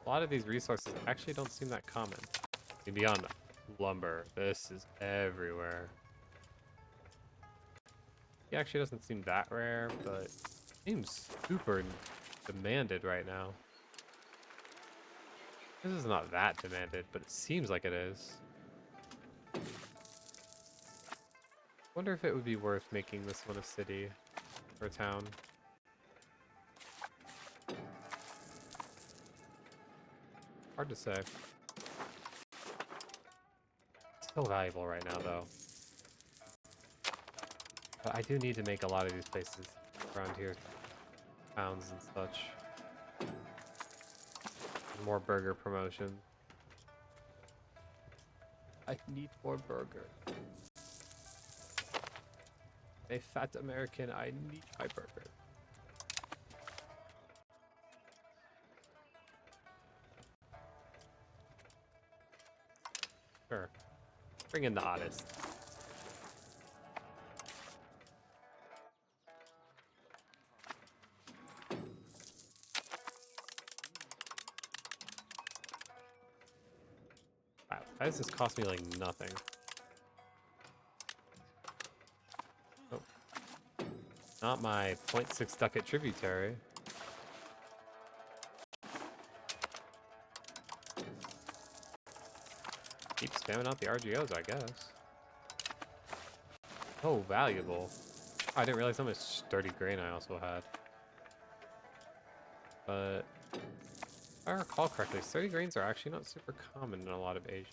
A lot of these resources actually don't seem that common. Beyond lumber, this is everywhere. He actually doesn't seem that rare, but seems super demanded right now. This is not that demanded, but it seems like it is. Wonder if it would be worth making this one a city or a town. Hard to say. Still valuable right now, though. But I do need to make a lot of these places around here towns and such. More burger promotion. I need more burger. A fat American, I need my burger. Sure. Bring in the hottest. Wow, why does this cost me like nothing? Oh. Not my 0.6 ducat tributary. spamming out the RGOs, I guess. Oh, valuable. Oh, I didn't realize how much sturdy grain I also had. But if I recall correctly, sturdy grains are actually not super common in a lot of Asia.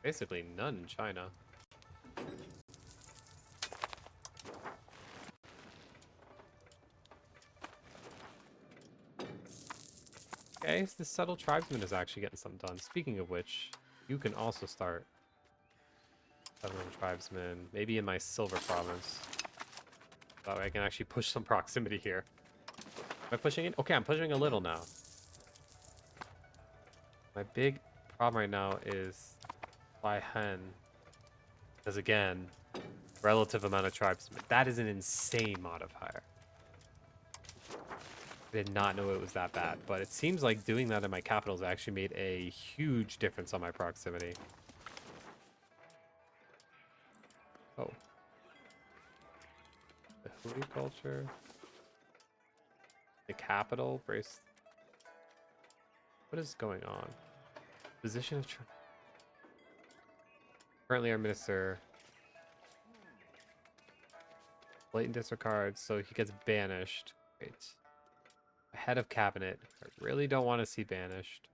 Basically none in China. Okay, so the subtle tribesman is actually getting something done. Speaking of which, you can also start settling tribesmen, maybe in my silver province. That way I can actually push some proximity here. Am I pushing it? Okay, I'm pushing a little now. My big problem right now is by hen. Because again, relative amount of tribesmen. That is an insane modifier. I did not know it was that bad, but it seems like doing that in my capitals actually made a huge difference on my proximity. Oh. The Hui culture. The capital brace. What is going on? Position of currently our minister. Blatant disregard, so he gets banished. Great. Head of cabinet. I really don't want to see banished.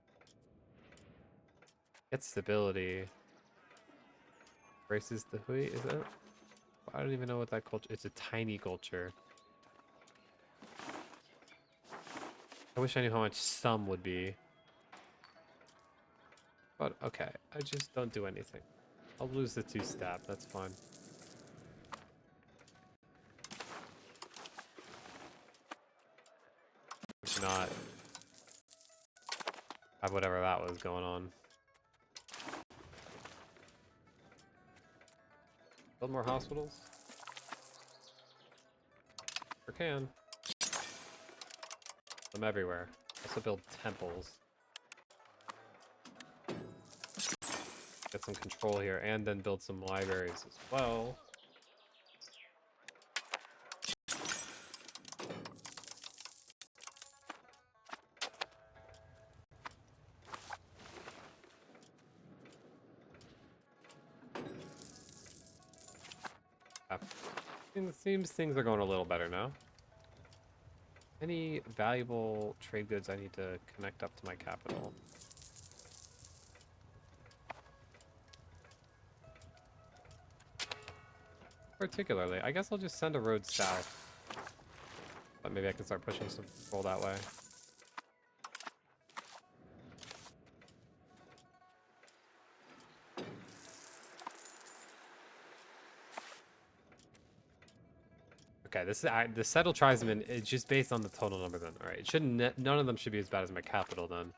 Get stability. Braces the Hui, is it? I don't even know what that culture. It's a tiny culture. I wish I knew how much some would be. But okay, I just don't do anything. I'll lose the 2-step, that's fine. If not, have whatever that was going on. Build more hospitals? Sure can. Them everywhere. Also build temples. Get some control here, and then build some libraries as well. It seems things are going a little better now. Any valuable trade goods I need to connect up to my capital? Particularly, I guess I'll just send a road south. But maybe I can start pushing some control that way. Okay, this is the settled tribesmen. It's just based on the total number then. All right, it shouldn't. None of them should be as bad as my capital then.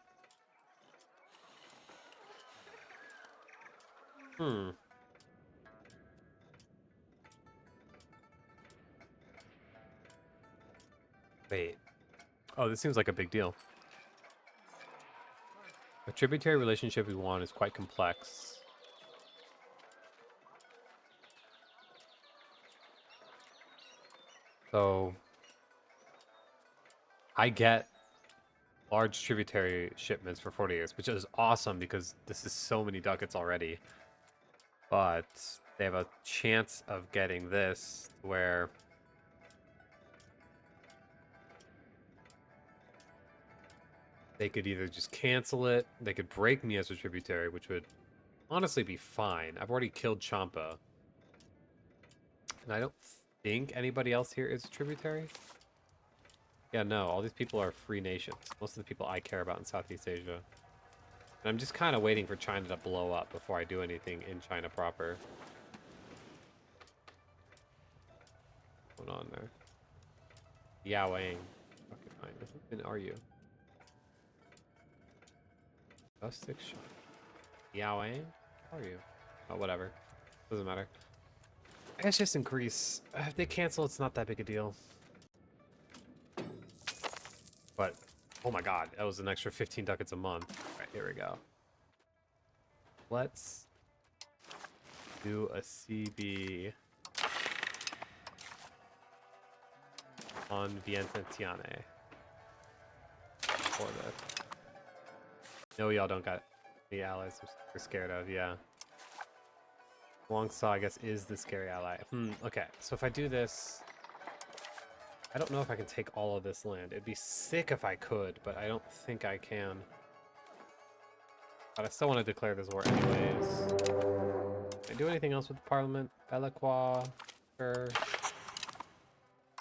Wait. Oh, this seems like a big deal. A tributary relationship we want is quite complex. So I get large tributary shipments for 40 years, which is awesome because this is so many ducats already. But they have a chance of getting this where they could either just cancel it, they could break me as a tributary, which would honestly be fine. I've already killed Champa. And I don't think anybody else here is a tributary. Yeah, no, all these people are free nations. Most of the people I care about in Southeast Asia. And I'm just kind of waiting for China to blow up before I do anything in China proper. What's going on there? Yaoang. Okay, fine. Who even are you? Rustic shot. Yaoang? How are you? Oh, whatever. Doesn't matter. I guess just increase. If they cancel, it's not that big a deal. But, oh my god, that was an extra 15 ducats a month. Alright, here we go. Let's do a CB on Vientiane. For this. No, y'all don't got it. The allies I'm super scared of, yeah. Long Saw, I guess, is the scary ally. Okay, so if I do this... I don't know if I can take all of this land. It'd be sick if I could, but I don't think I can. But I still want to declare this war anyways. Can I do anything else with the Parliament? Belacqua, sure.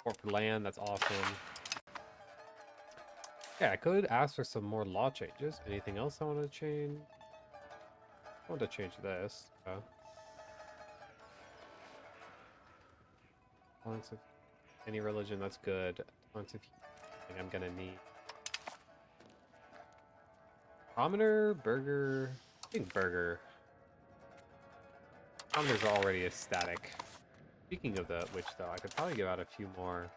Or for land, that's awesome. Yeah, I could ask for some more law changes. Anything else I want to change? I want to change this. Tolerance of any religion, that's good. Tolerance of healing, I'm gonna need. Commoner, burger. I think burger. Commoners are already ecstatic. Speaking of the which, though, I could probably give out a few more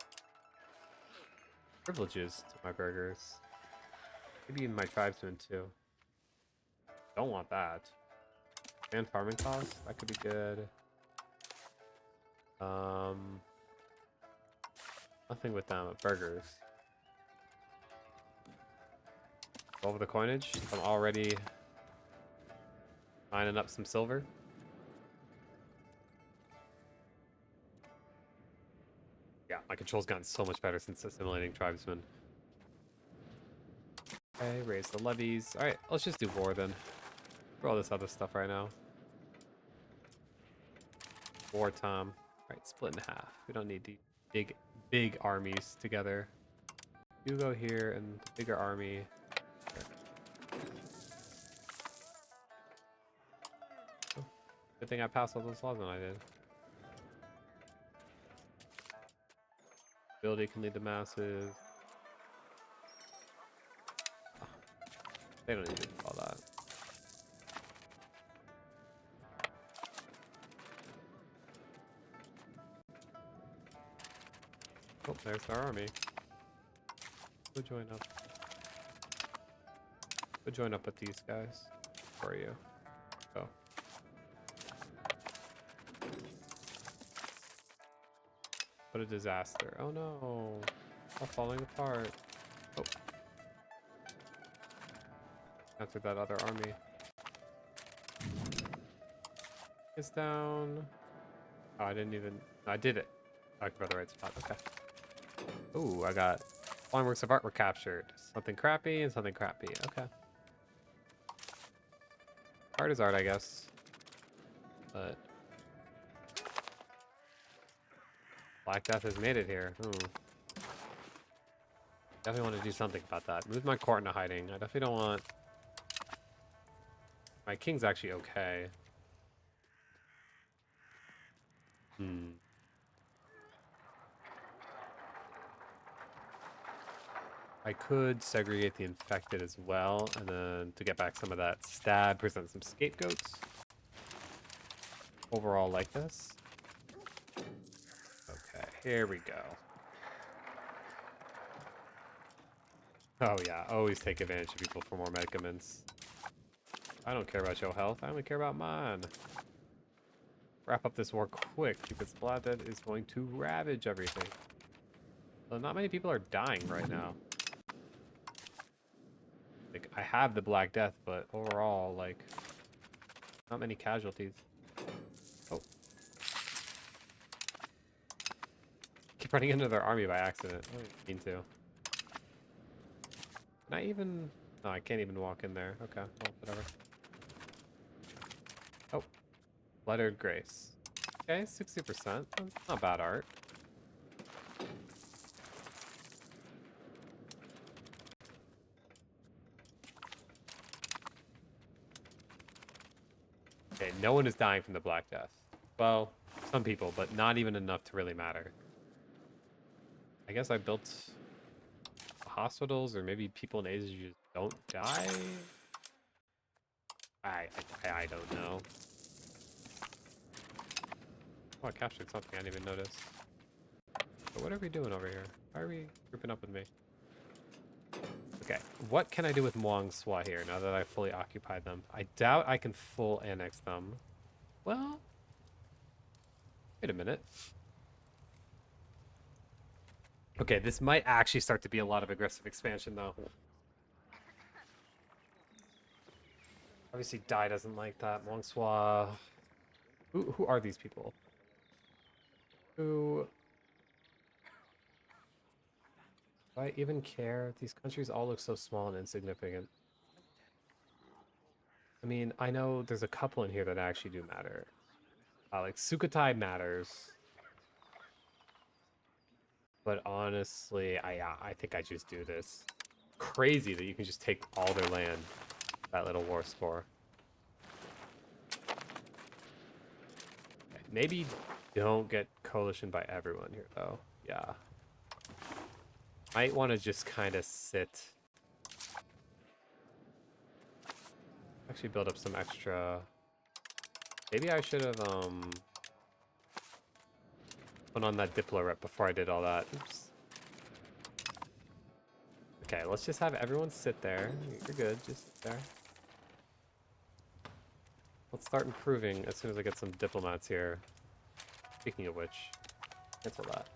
privileges to my burgers. Maybe even my tribesmen, too. Don't want that. And farming costs, that could be good. Nothing with them, but burgers. Over the coinage, I'm already mining up some silver. Yeah, my control's gotten so much better since assimilating tribesmen. Okay, raise the levies. Alright, let's just do war then. For all this other stuff right now. Wartime. Alright, split in half. We don't need the big armies together. You go here and the bigger army. Oh, good thing I passed all those laws when I did. Ability can lead the masses. Oh, they don't need to do all that. Oh, there's our army. Go join up. Go join up with these guys. Where are you? Go. What a disaster. Oh no. All falling apart. Oh. Answered that other army. It's down. Oh, I didn't even... I did it. I could the right spot. Okay. Ooh, I got... Fine works of art were captured. Something crappy and something crappy. Okay. Art is art, I guess. But... Black Death has made it here. Ooh. Definitely want to do something about that. Move my court into hiding. I definitely don't want... My king's actually okay. I could segregate the infected as well, and then to get back some of that stab, present some scapegoats. Overall, like this. Okay, here we go. Oh yeah, always take advantage of people for more medicaments. I don't care about your health, I only care about mine. Wrap up this war quick, because Black Death is going to ravage everything. Well, not many people are dying right now. Like, I have the Black Death, but overall, like, not many casualties. Oh. Keep running into their army by accident. I didn't mean to. Can I even... No, I can't even walk in there. Okay, well, whatever. Oh. Lettered Grace. Okay, 60%. Not bad art. Okay, no one is dying from the Black Death. Well, some people, but not even enough to really matter. I guess I built hospitals, or maybe people in Asia just don't die? I don't know. Oh, I captured something I didn't even notice. But what are we doing over here? Why are we grouping up with me? Okay, what can I do with Muang Swa here now that I've fully occupied them? I doubt I can full annex them. Well, wait a minute. Okay, this might actually start to be a lot of aggressive expansion, though. Obviously, Dai doesn't like that. Mongswa. Who are these people? Who... Do I even care? These countries all look so small and insignificant. I mean, I know there's a couple in here that actually do matter. Like, Sukhothai matters. But honestly, I think I just do this. Crazy that you can just take all their land. That little war score. Okay, maybe don't get coalition by everyone here, though. Yeah. Might want to just kind of sit. Actually build up some extra... Maybe I should have, put on that Diplo rep before I did all that. Oops. Okay, let's just have everyone sit there. You're good, just sit there. Let's start improving as soon as I get some diplomats here. Speaking of which, cancel that.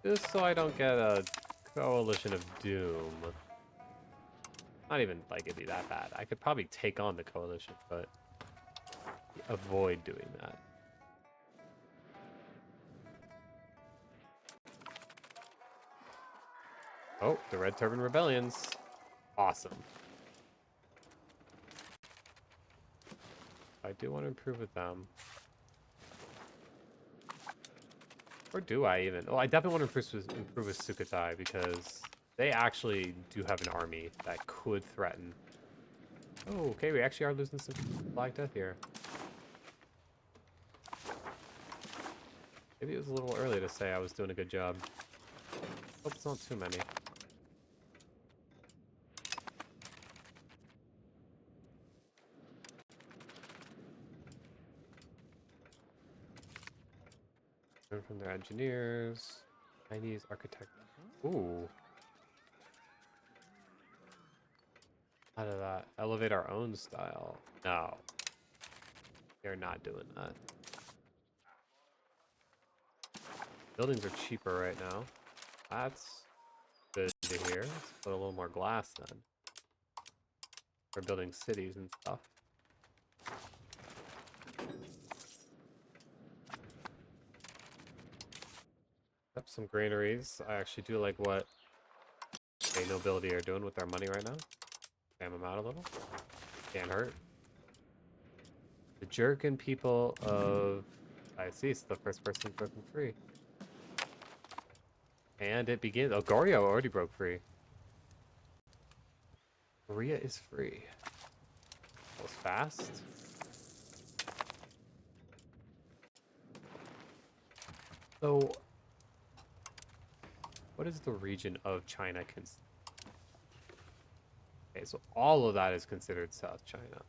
Just so I don't get a coalition of doom. Not even like it'd be that bad. I could probably take on the coalition, but avoid doing that. Oh, the Red Turban Rebellions. Awesome. I do want to improve with them. Or do I even? Oh, I definitely want to improve with Sukhothai because they actually do have an army that could threaten. Oh, okay, we actually are losing some Black Death here. Maybe it was a little early to say I was doing a good job. Hope it's not too many. Learn from their engineers. Chinese architect. Ooh. Out of that. Elevate our own style. No. They're not doing that. Buildings are cheaper right now. That's good to hear. Let's put a little more glass then. We're building cities and stuff. Up some granaries. I actually do like what a nobility are doing with their money right now. Spam them out a little. Can't hurt. The Jerkin people of... I see, it's the first person broken free. And it begins... Oh, Goryeo already broke free. Korea is free. That was fast. So... What is the region of China considered? Okay, so all of that is considered South China.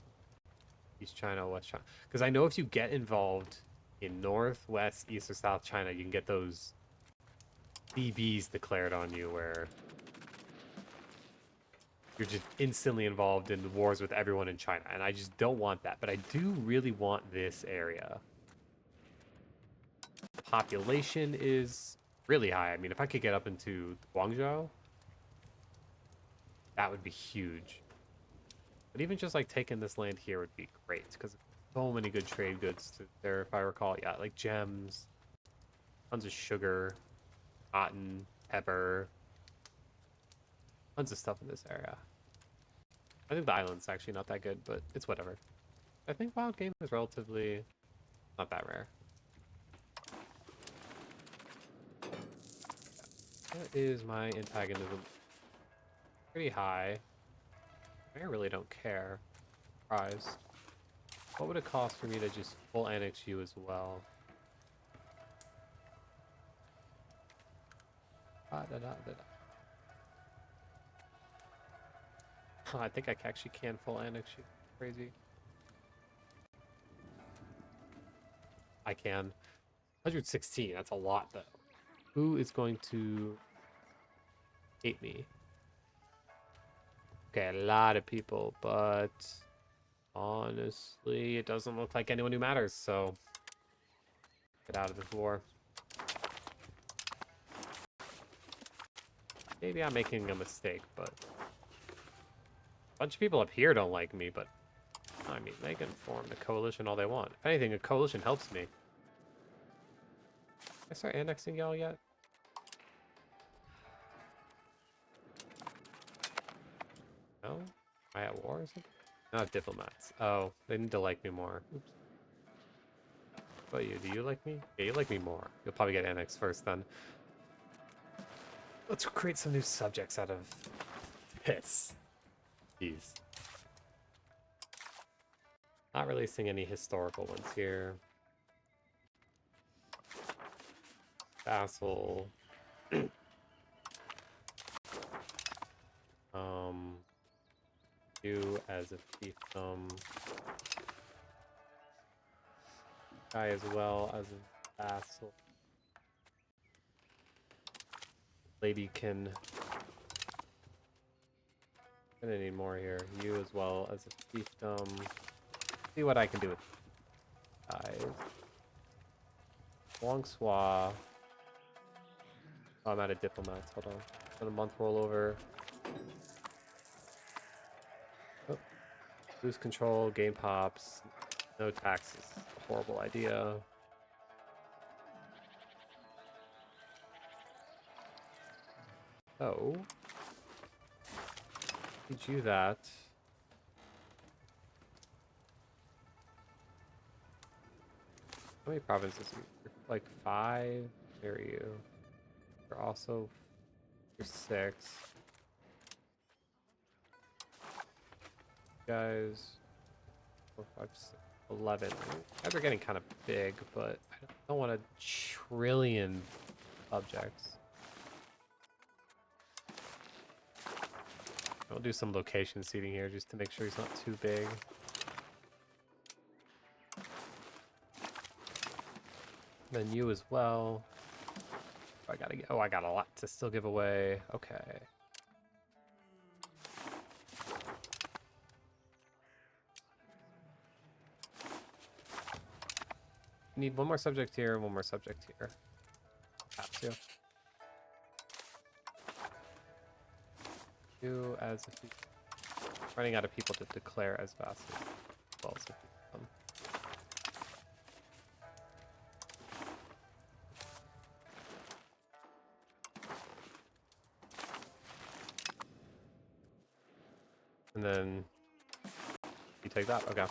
East China, West China. Because I know if you get involved in North, West, East, or South China, you can get those DBs declared on you where you're just instantly involved in wars with everyone in China. And I just don't want that. But I do really want this area. Population is really high. I mean, if I could get up into Guangzhou, that would be huge. But even just like taking this land here would be great because so many good trade goods there, if I recall. Yeah, like gems, tons of sugar, cotton, pepper, tons of stuff in this area. I think the island's actually not that good, but it's whatever. I think wild game is relatively not that rare. What is my antagonism? Pretty high. I really don't care. Surprised. What would it cost for me to just full annex you as well? I think I actually can full annex you. Crazy. I can. 116. That's a lot, though. Who is going to hate me? Okay, a lot of people, but honestly, it doesn't look like anyone who matters, so get out of this war. Maybe I'm making a mistake, but bunch of people up here don't like me, but I mean, they can form a coalition all they want. If anything, a coalition helps me. Can I start annexing y'all yet? No? Am I at war or something? Not diplomats. Oh, they need to like me more. Oops. What about you? Do you like me? Yeah, you like me more. You'll probably get annexed first then. Let's create some new subjects out of this. Jeez. Not releasing any historical ones here. Vassal. You as a fiefdom. Guy as well as a vassal. Ladykin. Gonna need more here. You as well as a fiefdom. See what I can do with guys. Longswa. Oh, I'm out of diplomats. Hold on. Got a month rollover. Oh. Lose control, gain pops, no taxes. Horrible idea. Oh. Did you that? How many provinces? You're like 5. Where are you? You're also. You're 6. Guys. 4, 5, 6, 11. Guys are getting kind of big, but I don't want a trillion objects. I'll do some location seeding here just to make sure he's not too big. Then you as well. I gotta get. Oh, I got a lot to still give away. Okay. Need one more subject here, one more subject here. Have to. You as a fiefdom. Running out of people to declare as vassals. As well as a fiefdom. And then you take that. Okay. Here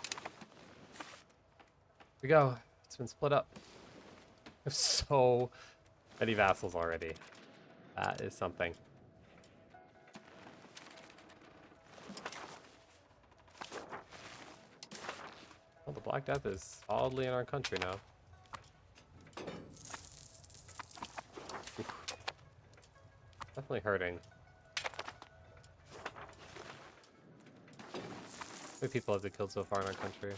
we go. It's been split up. There's so many vassals already. That is something. Well, the Black Death is solidly in our country now. Oof. Definitely hurting. How many people have they killed so far in our country?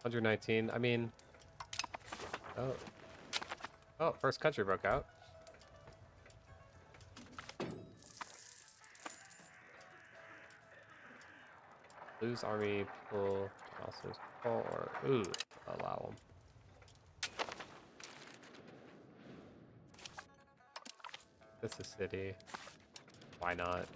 119. I mean, oh, first country broke out. Lose army people also or ooh, allow them. This is city. Why not?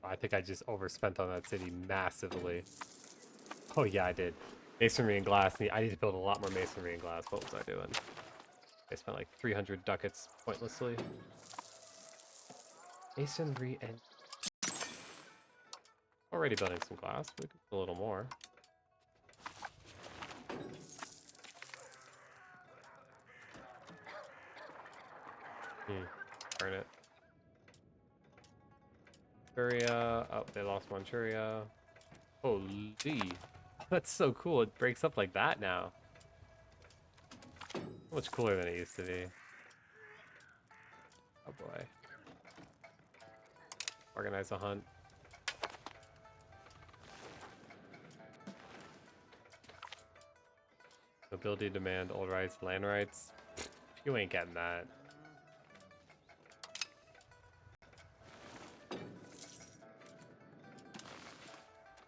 I think I just overspent on that city massively. Oh yeah, I did. Masonry and glass. I need to build a lot more masonry and glass. What was I doing? I spent like 300 ducats pointlessly. Masonry and... Already building some glass. We could do a little more. Burn it. Manchuria. Oh, they lost Manchuria. Holy. That's so cool. It breaks up like that now. Much cooler than it used to be. Oh boy. Organize a hunt. Nobility demand old rights, land rights. You ain't getting that.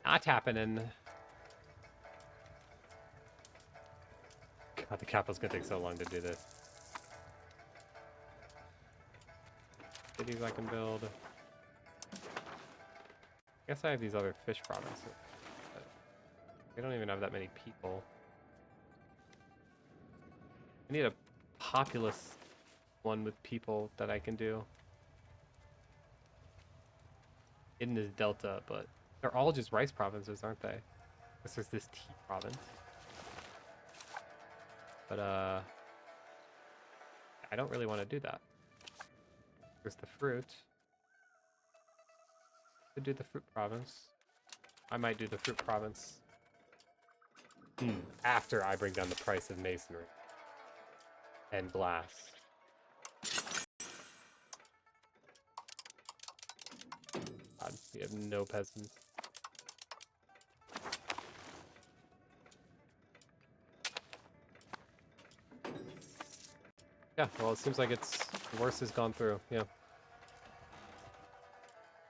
Not happening. God, the capital's gonna take so long to do this. Cities I can build. I guess I have these other fish provinces. But we don't even have that many people. I need a populous one with people that I can do. In this delta, but they're all just rice provinces, aren't they? Guess there's this tea province. But I don't really want to do that. There's the fruit. Could do the fruit province. I might do the fruit province. After I bring down the price of masonry and glass. God, we have no peasants. Yeah, well, it seems like it's the worst has gone through. Yeah.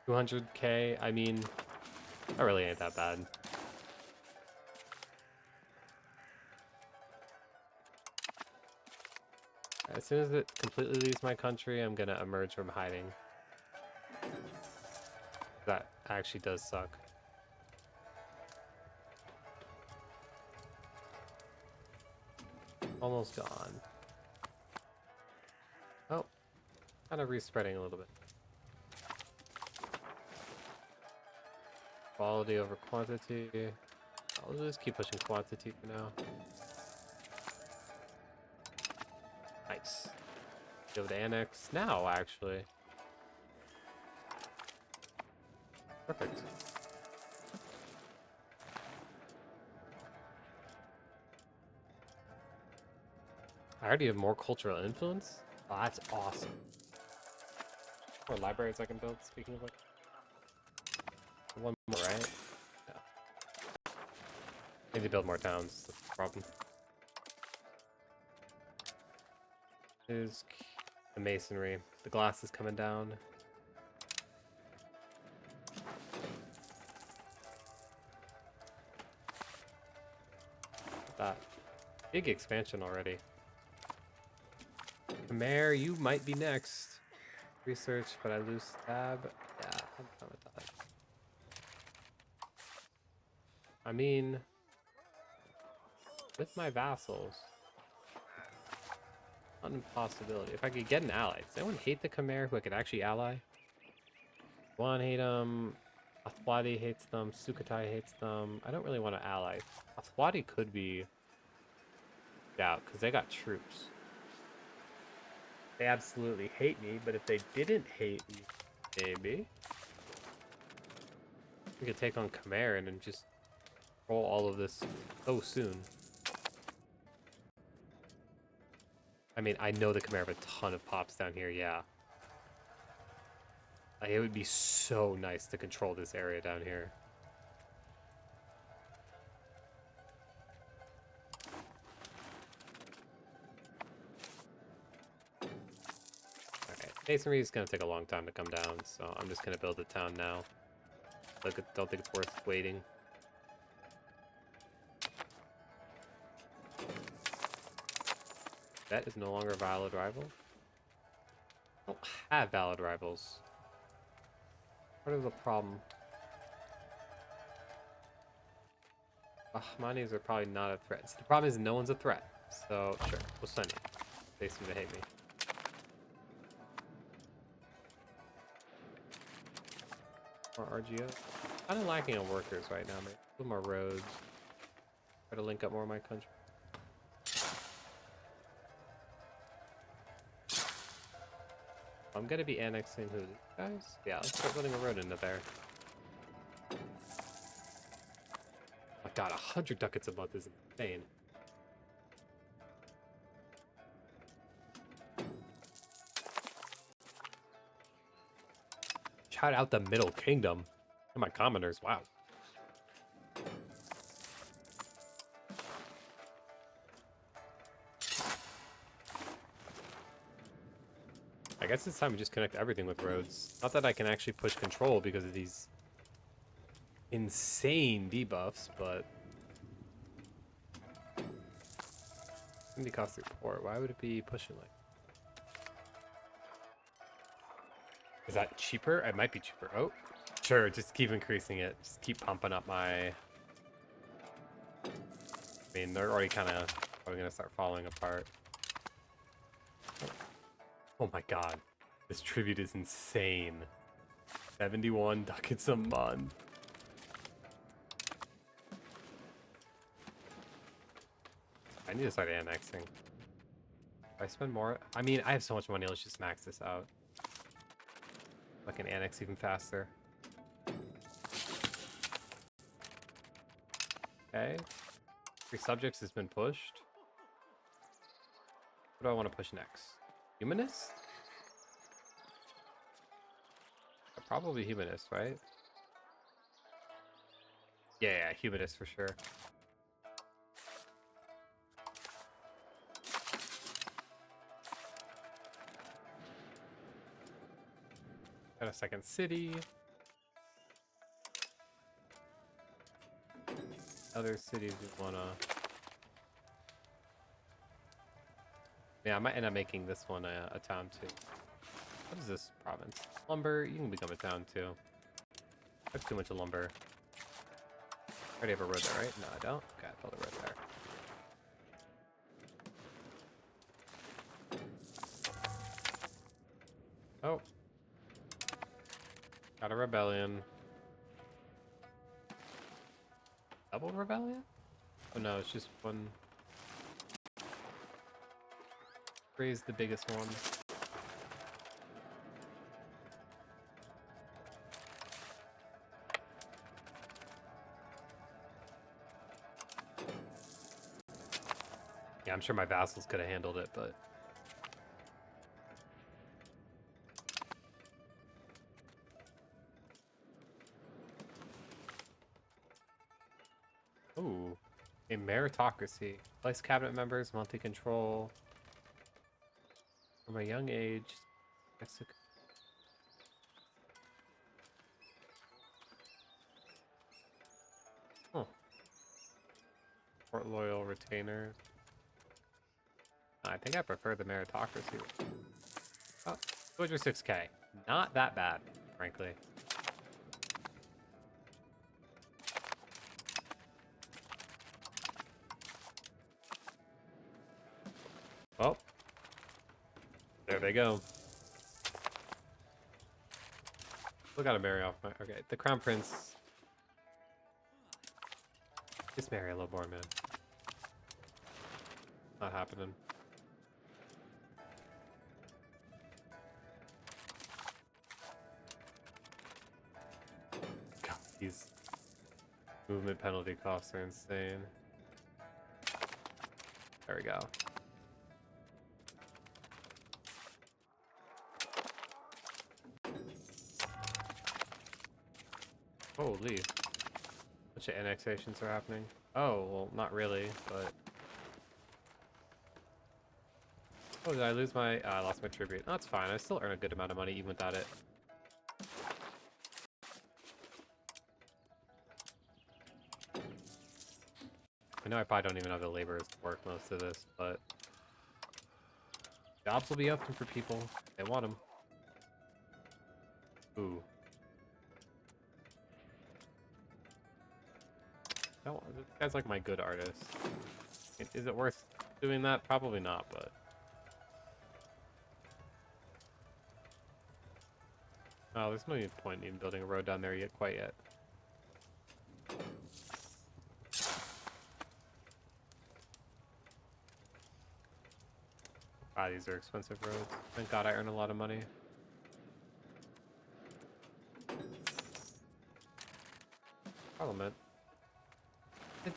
200k. I mean, that really ain't that bad. As soon as it completely leaves my country, I'm gonna emerge from hiding. That actually does suck. Almost gone. Oh, kind of respreading a little bit. Quality over quantity. I'll just keep pushing quantity for now. Nice. Be able to annex now, actually. Perfect. I already have more cultural influence? Oh, that's awesome. More libraries I can build, speaking of which. One more, right? Yeah. Need to build more towns, that's the problem. Here's the masonry. The glass is coming down. That big expansion already. Khmer, you might be next. Research, but I lose tab. Yeah, I'm done with that. I mean, with my vassals, not an impossibility. If I could get an ally. Does anyone hate the Khmer who I could actually ally? One hate them. Athwadi hates them. Sukhothai hates them. I don't really want to ally. Athwadi could be out because they got troops. They absolutely hate me, but if they didn't hate me, maybe we could take on Khmer and then just roll all of this so soon. I mean, I know the Khmer have a ton of pops down here, yeah. Like, it would be so nice to control this area down here. Alright, masonry is going to take a long time to come down, so I'm just going to build a town now. I don't think it's worth waiting. That is no longer a valid rival. I don't have valid rivals. What is the problem? Bahmanis are probably not a threat. So the problem is no one's a threat. So, sure, we'll send you. They seem to hate me. More RGO. Kind of lacking on workers right now, maybe. A little more roads. Try to link up more of my country. I'm gonna be annexing who? These guys? Yeah, let's start building a road into there. Oh god, 100 ducats a month is insane. Shout out the Middle Kingdom. And my commoners, wow. I guess it's time we just connect everything with roads. Not that I can actually push control because of these insane debuffs, but 70 cost 3 port. Why would it be pushing like? Is that cheaper? It might be cheaper. Oh, sure. Just keep increasing it. Just keep pumping up my. I mean, they're already kind of probably gonna start falling apart. Oh my god, this tribute is insane. 71 ducats a month. I need to start annexing. If I spend more, I mean, I have so much money. Let's just max this out. I can annex even faster. Okay. 3 subjects has been pushed. What do I want to push next? Humanist? Probably humanist, right? Yeah, humanist for sure. Got a second city. Other cities we wanna. Yeah, I might end up making this one a town too. What is this province? Lumber. You can become a town too. I have too much lumber. I already have a road there, right? No, I don't. Okay, I built a road there. Oh. Got a rebellion. Double rebellion? Oh no, it's just one. Raise the biggest one. Yeah, I'm sure my vassals could have handled it, but... Ooh. A meritocracy. Place cabinet members, monthly control. From a young age. Mexico. Huh. Port loyal retainers. I think I prefer the meritocracy. Oh, 206k. Not that bad, frankly. Oh. There they go. Still gotta marry off my... Okay, the crown prince. Just marry a little more, man. Not happening. God, these movement penalty costs are insane. There we go. Holy. Bunch of annexations are happening. Oh, well, not really, but... Oh, did I lose my... I lost my tribute. No, that's fine. I still earn a good amount of money even without it. I know I probably don't even have the laborers to work most of this, but... Jobs will be open for people. They want them. Ooh. No, this guy's like my good artist. Is it worth doing that? Probably not, but... Oh, there's no point in building a road down there yet, quite yet. Ah, these are expensive roads. Thank God I earn a lot of money. Parliament.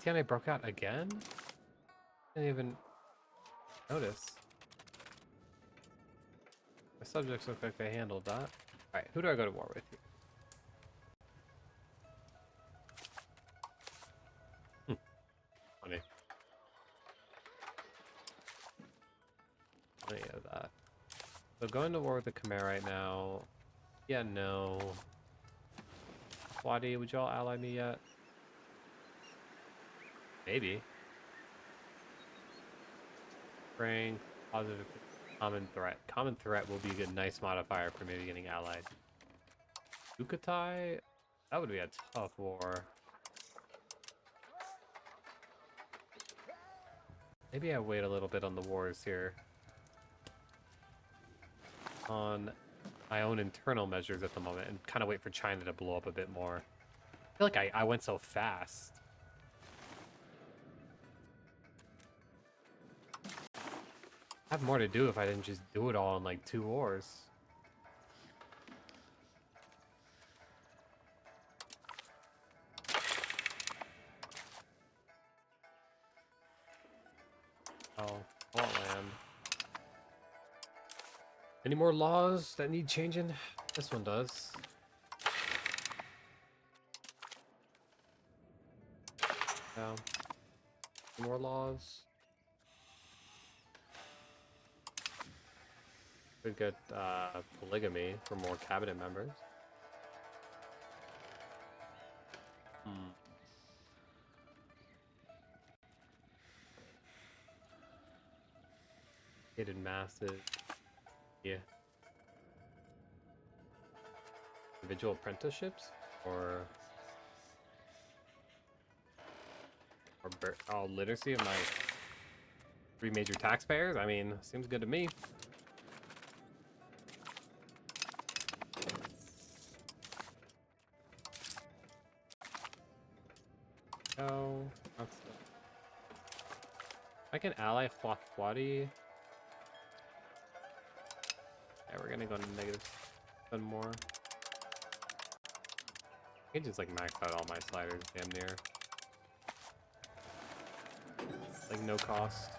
Tiana broke out again? Didn't even notice. My subjects look like they handled that. Alright, who do I go to war with here? Funny. Funny of that. So going to war with the Khmer right now. Yeah, no. Wadi, would y'all ally me yet? Maybe. Strength, positive, common threat. Common threat will be a nice modifier for maybe getting allied. Dukatai? That would be a tough war. Maybe I wait a little bit on the wars here. On my own internal measures at the moment and kind of wait for China to blow up a bit more. I feel like I went so fast. I have more to do if I didn't just do it all in like 2 wars. Oh, I want land. Any more laws that need changing? This one does. Yeah. Any more laws? Could get polygamy for more cabinet members. Hidden masses. Yeah. Individual apprenticeships? Or literacy of my 3 major taxpayers? I mean, seems good to me. Oh, that's... I can ally Huafuati. Yeah, we're gonna go negative 7 more. I can just like max out all my sliders damn near. Like no cost.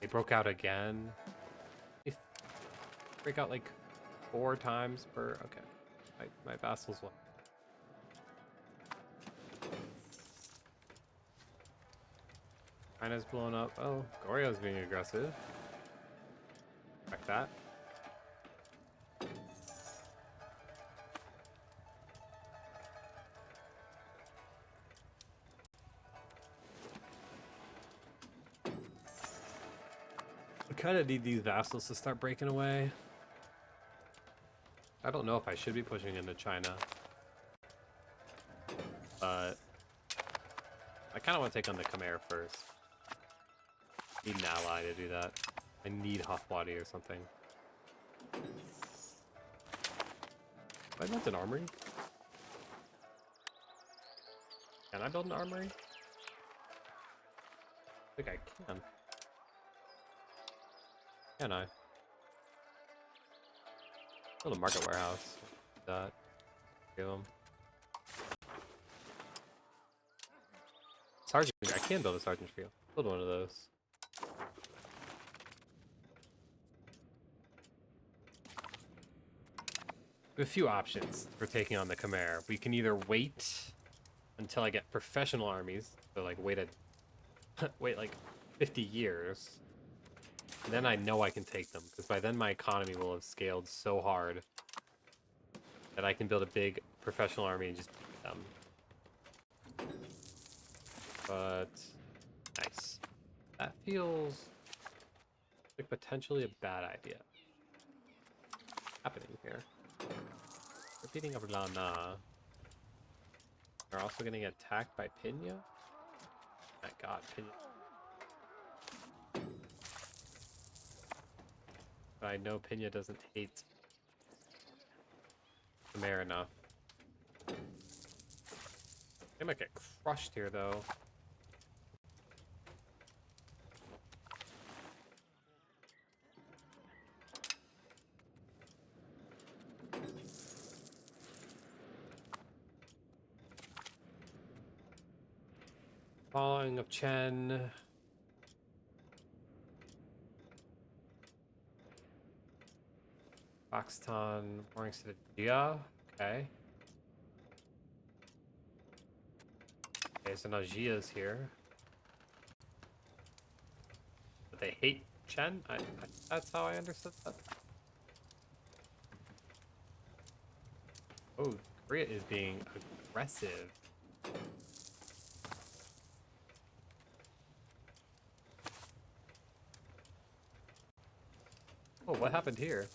They broke out again. They break out like 4 times per... Okay. My vassals won. China's blown up. Oh, Goryo's being aggressive. Like that. I kind of need these vassals to start breaking away. I don't know if I should be pushing into China. But I kind of want to take on the Khmer first. Need an ally to do that. I need Hafwadi or something. Have I built an armory? Can I build an armory? I think I can. Can I? Build a market warehouse. That. Give them. Sergeant, I can build a sergeant field. Build one of those. We have a few options for taking on the Khmer. We can either wait until I get professional armies, so like wait like 50 years. And then I know I can take them, because by then my economy will have scaled so hard that I can build a big professional army and just beat them. But nice. That feels like potentially a bad idea. Happening here. Repeating of Lana. They're also getting attacked by Pina. My god, Pina. But I know Pina doesn't hate the mayor enough. They might get crushed here though. Falling of Chen. Foxton, warnings to the Jia. Okay. Okay, so now Jia's here. But they hate Chen? That's how I understood that. Oh, Korea is being aggressive. what happened here?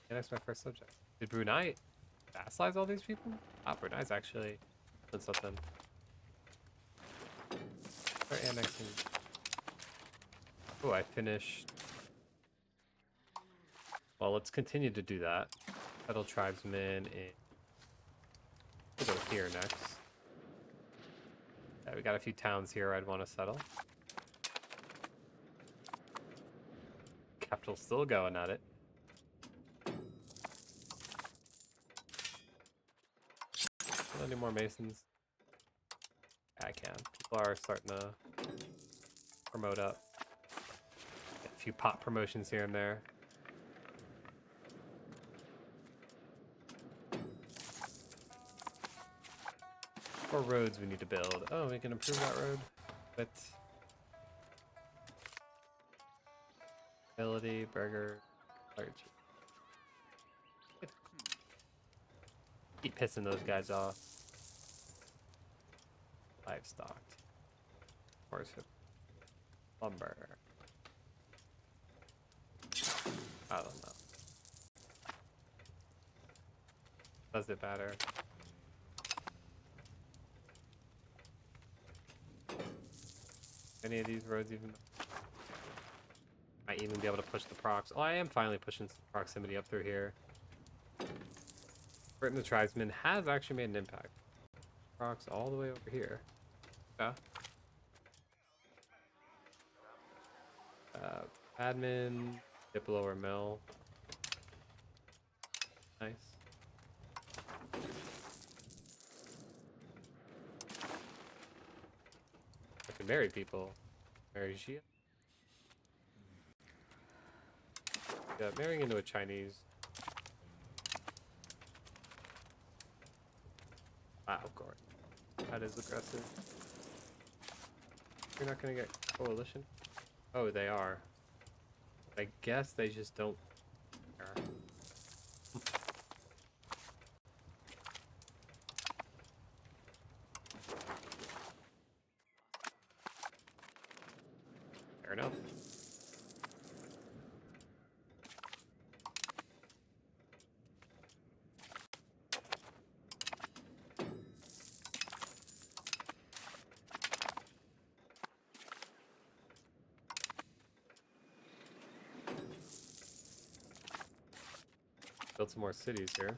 Annex my first subject. Did Brunei vassalize all these people? Ah, Brunei's actually done something. They're annexing. Oh, I finished. Well, let's continue to do that. Settle tribesmen in. We'll go here next. Yeah, we got a few towns here I'd want to settle. Capital's still going at it. Any more masons? Yeah, I can. People are starting to promote up. Get a few pot promotions here and there. More roads we need to build. Oh, we can improve that road with ability, burger, clergy. Keep pissing those guys off. Livestock. Horse lumber. I don't know. Does it matter? Any of these roads even? Might even be able to push the procs. Oh, I am finally pushing some proximity up through here. Britain the Tribesman has actually made an impact. Procs all the way over here. Yeah. Admin, dip lower mill. Nice. I can marry people. Marry Xia. Yeah, marrying into a Chinese. Wow, of course. That is aggressive. You're not gonna get coalition? Oh, they are. I guess they just don't care. Fair enough. Build some more cities here.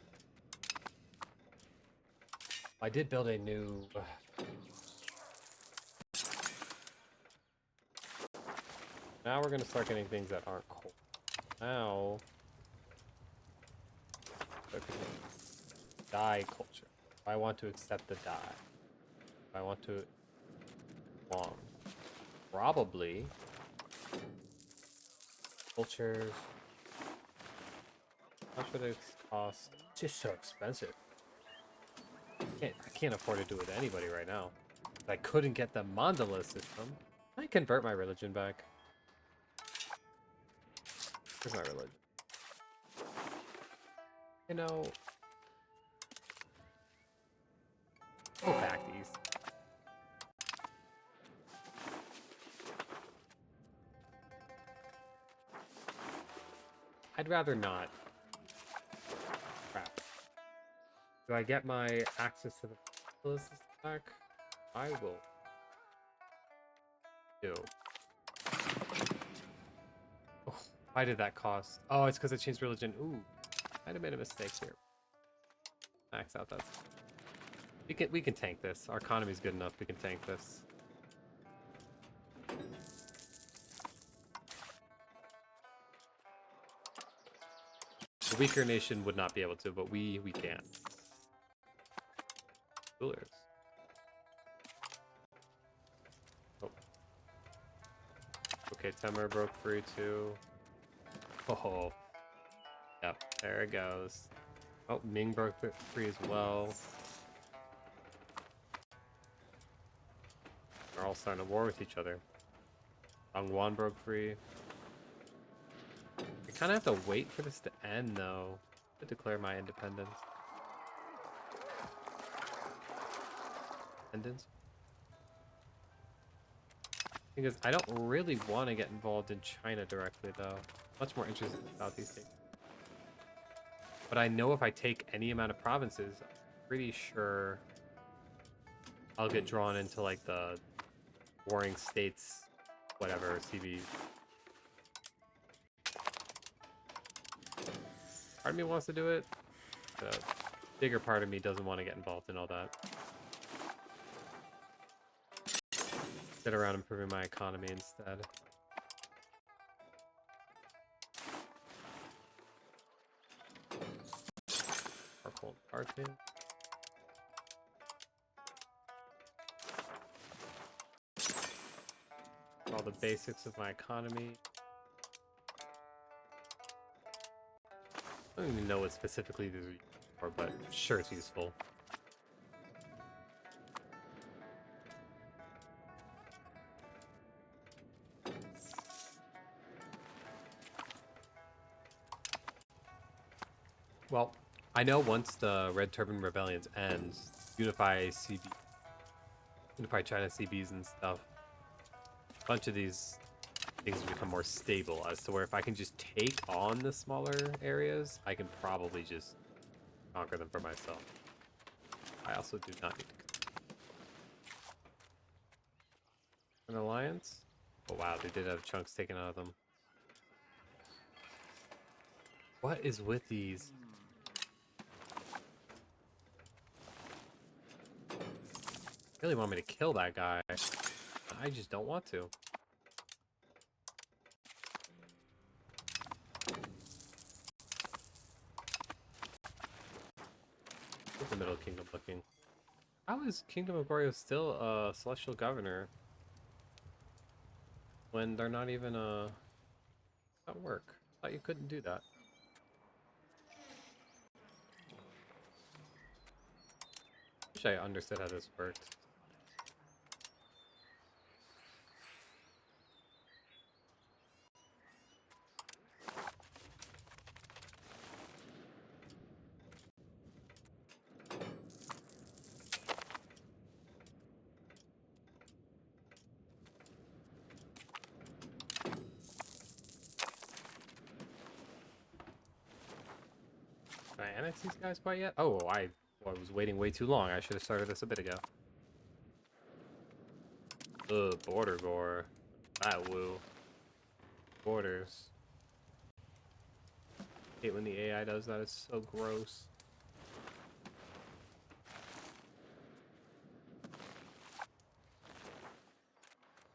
I did build a new... Now we're going to start getting things that aren't cold. Now... Okay. Dye culture. I want to accept the dye. I want to... Long. Probably... Cultures... How much would it cost? It's just so expensive. I can't afford to do it to anybody right now. I couldn't get the mandala system. Can I convert my religion back? Where's my religion? You know... Go back these. I'd rather not. Crap. Do I get my access to the mandala system back? I will. Do. Oh, why did that cost? Oh, it's because I changed religion. Ooh, might have made a mistake here. Max out that. We can tank this. Our economy's good enough. We can tank this. A weaker nation would not be able to, but we can. Rulers. Oh. Okay, Temur broke free too. Oh. Yep, there it goes. Oh, Ming broke free as well. They're all starting to war with each other. Dongguan broke free. I kind of have to wait for this to end, though, to declare my independence. Independence? Because I don't really want to get involved in China directly, though. Much more interested in Southeast Asia. But I know if I take any amount of provinces, I'm pretty sure I'll get drawn into like the warring states, whatever, CB. Part of me wants to do it. The bigger part of me doesn't want to get involved in all that. Sit around improving my economy instead. Purple parking. All the basics of my economy. I don't even know what specifically these are used for, but sure it's useful. Well, I know once the Red Turban Rebellions ends, Unify China CBs and stuff, a bunch of these things become more stable as to where if I can just take on the smaller areas, I can probably just conquer them for myself. I also do not need an alliance. Oh wow, they did have chunks taken out of them. What is with these? Really want me to kill that guy. I just don't want to. Where's the Middle Kingdom looking? How is Kingdom of Goryo still a celestial governor when they're not even at work? I thought you couldn't do that. Wish I understood how this worked. Can I annex these guys quite yet? Oh, I was waiting way too long. I should have started this a bit ago. Ugh, border gore. That woo. Borders. Hate when the AI does that. It's so gross.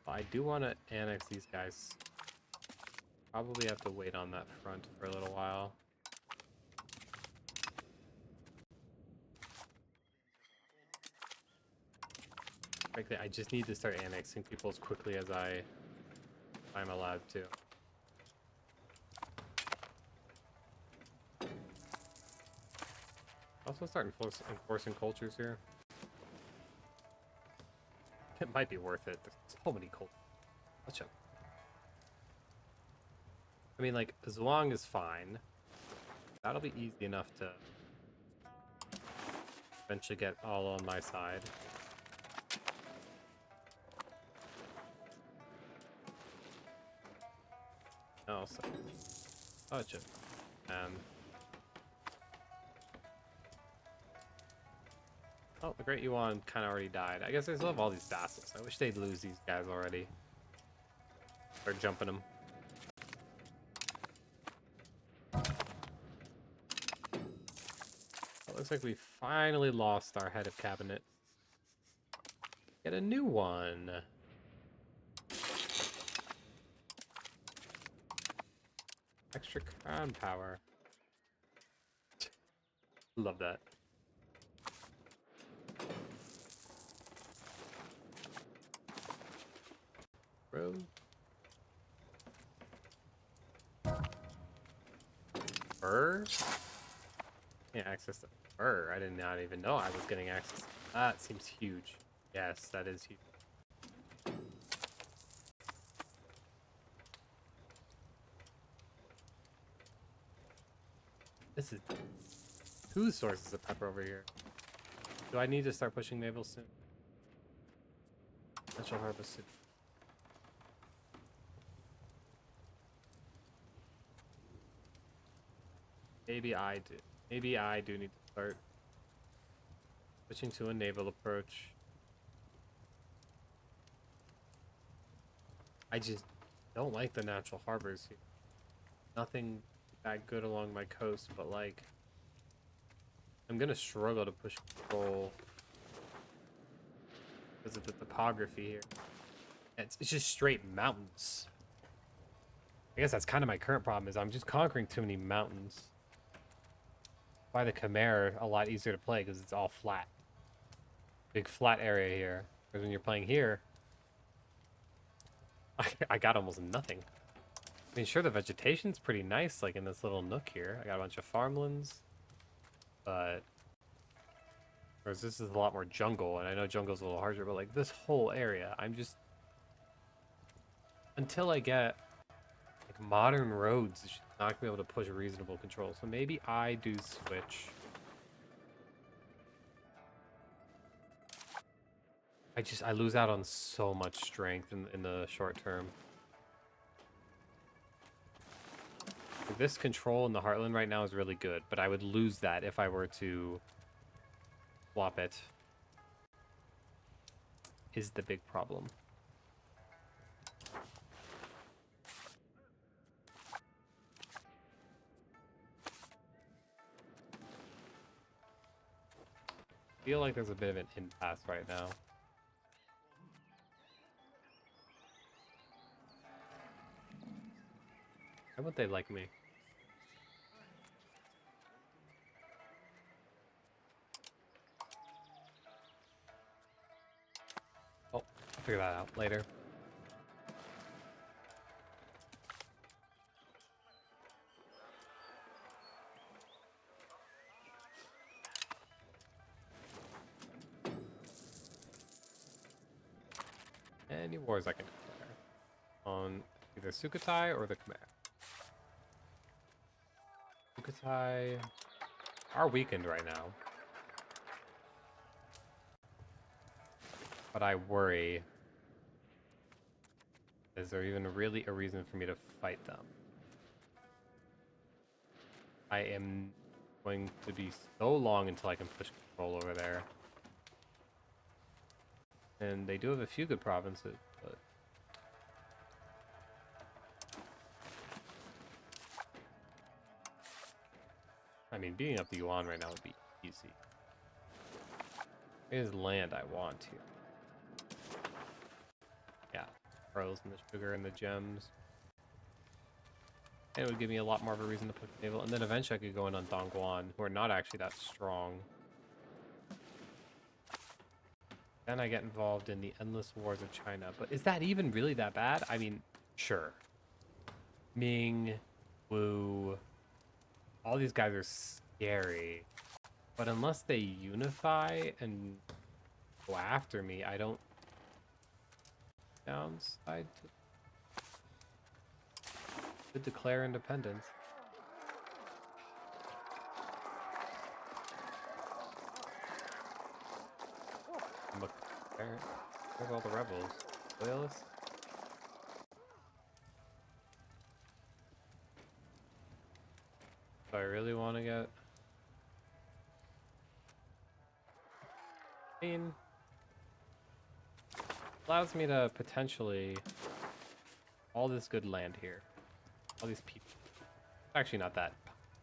I do want to annex these guys. Probably have to wait on that front for a little while. Frankly, I just need to start annexing people as quickly as I'm allowed to. Also start enforcing cultures here. It might be worth it. There's so many cultures. I mean, like, Zhuang is fine. That'll be easy enough to eventually get all on my side. Oh, so such a oh, the Great Yuan kind of already died. I guess I still have all these vassals. I wish they'd lose these guys already. Start jumping them. It looks like we finally lost our head of cabinet. Get a new one. Extra crown power. Love that. Bro. Fur? Can't access the fur. I did not even know I was getting access to that. Seems huge. Yes, that is huge. This is two sources of pepper over here. Do I need to start pushing naval soon? Potential harvest soon. Maybe I do. Maybe I do need to start switching to a naval approach. I just don't like the natural harbors here. Nothing that good along my coast, but like I'm gonna struggle to push control because of the topography here. It's just straight mountains. I guess that's kind of my current problem is I'm just conquering too many mountains. Why the Khmer a lot easier to play because it's all flat. Big flat area here. Whereas when you're playing here, I got almost nothing. I mean, sure, the vegetation's pretty nice, like in this little nook here. I got a bunch of farmlands, but whereas this is a lot more jungle, and I know jungle's a little harsher, but like this whole area, I'm just until I get like modern roads, it's just not gonna be able to push reasonable control. So maybe I do switch. I lose out on so much strength in the short term. This control in the Heartland right now is really good, but I would lose that if I were to swap it. Is the big problem. I feel like there's a bit of an impasse right now. Why would they like me? Oh, I'll figure that out later. Any wars I can declare on either Sukhothai or the Khmer. Sukhothai are weakened right now, but I worry. Is there even really a reason for me to fight them? I am going to be so long until I can push control over there. And they do have a few good provinces, but I mean, beating up the Yuan right now would be easy. There's land I want here. Yeah, pearls and the sugar and the gems. And it would give me a lot more of a reason to push naval. And then eventually I could go in on Dongguan, who are not actually that strong. Then I get involved in the endless wars of China. But is that even really that bad? I mean, sure. Ming, Wu, all these guys are scary. But unless they unify and go after me, I don't downside to declare independence. Where's all the rebels? Loyalists? Do I really want to get... I mean... allows me to potentially... all this good land here. All these people. Actually not that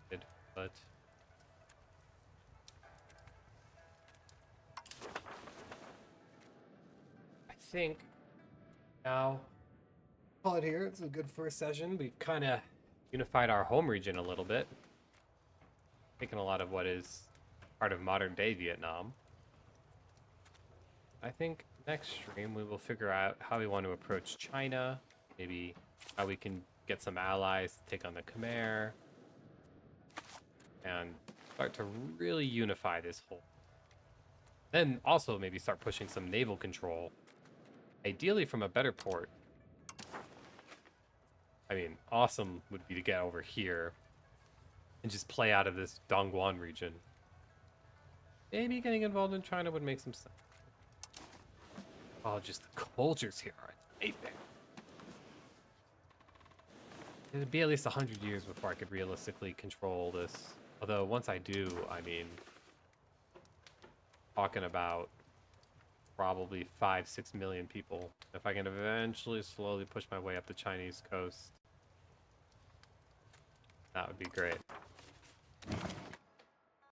good, but... I think... now... call it here. It's a good first session. We've kind of unified our home region a little bit. Taken a lot of what is part of modern day Vietnam. I think next stream we will figure out how we want to approach China, maybe how we can get some allies to take on the Khmer, and start to really unify this whole. Then also maybe start pushing some naval control, ideally from a better port. I mean, awesome would be to get over here and just play out of this Dongguan region. Maybe getting involved in China would make some sense. Oh, just the cultures here are a nightmare. It'd be at least 100 years before I could realistically control this. Although once I do, I mean, talking about probably 5-6 million people. If I can eventually slowly push my way up the Chinese coast, that would be great.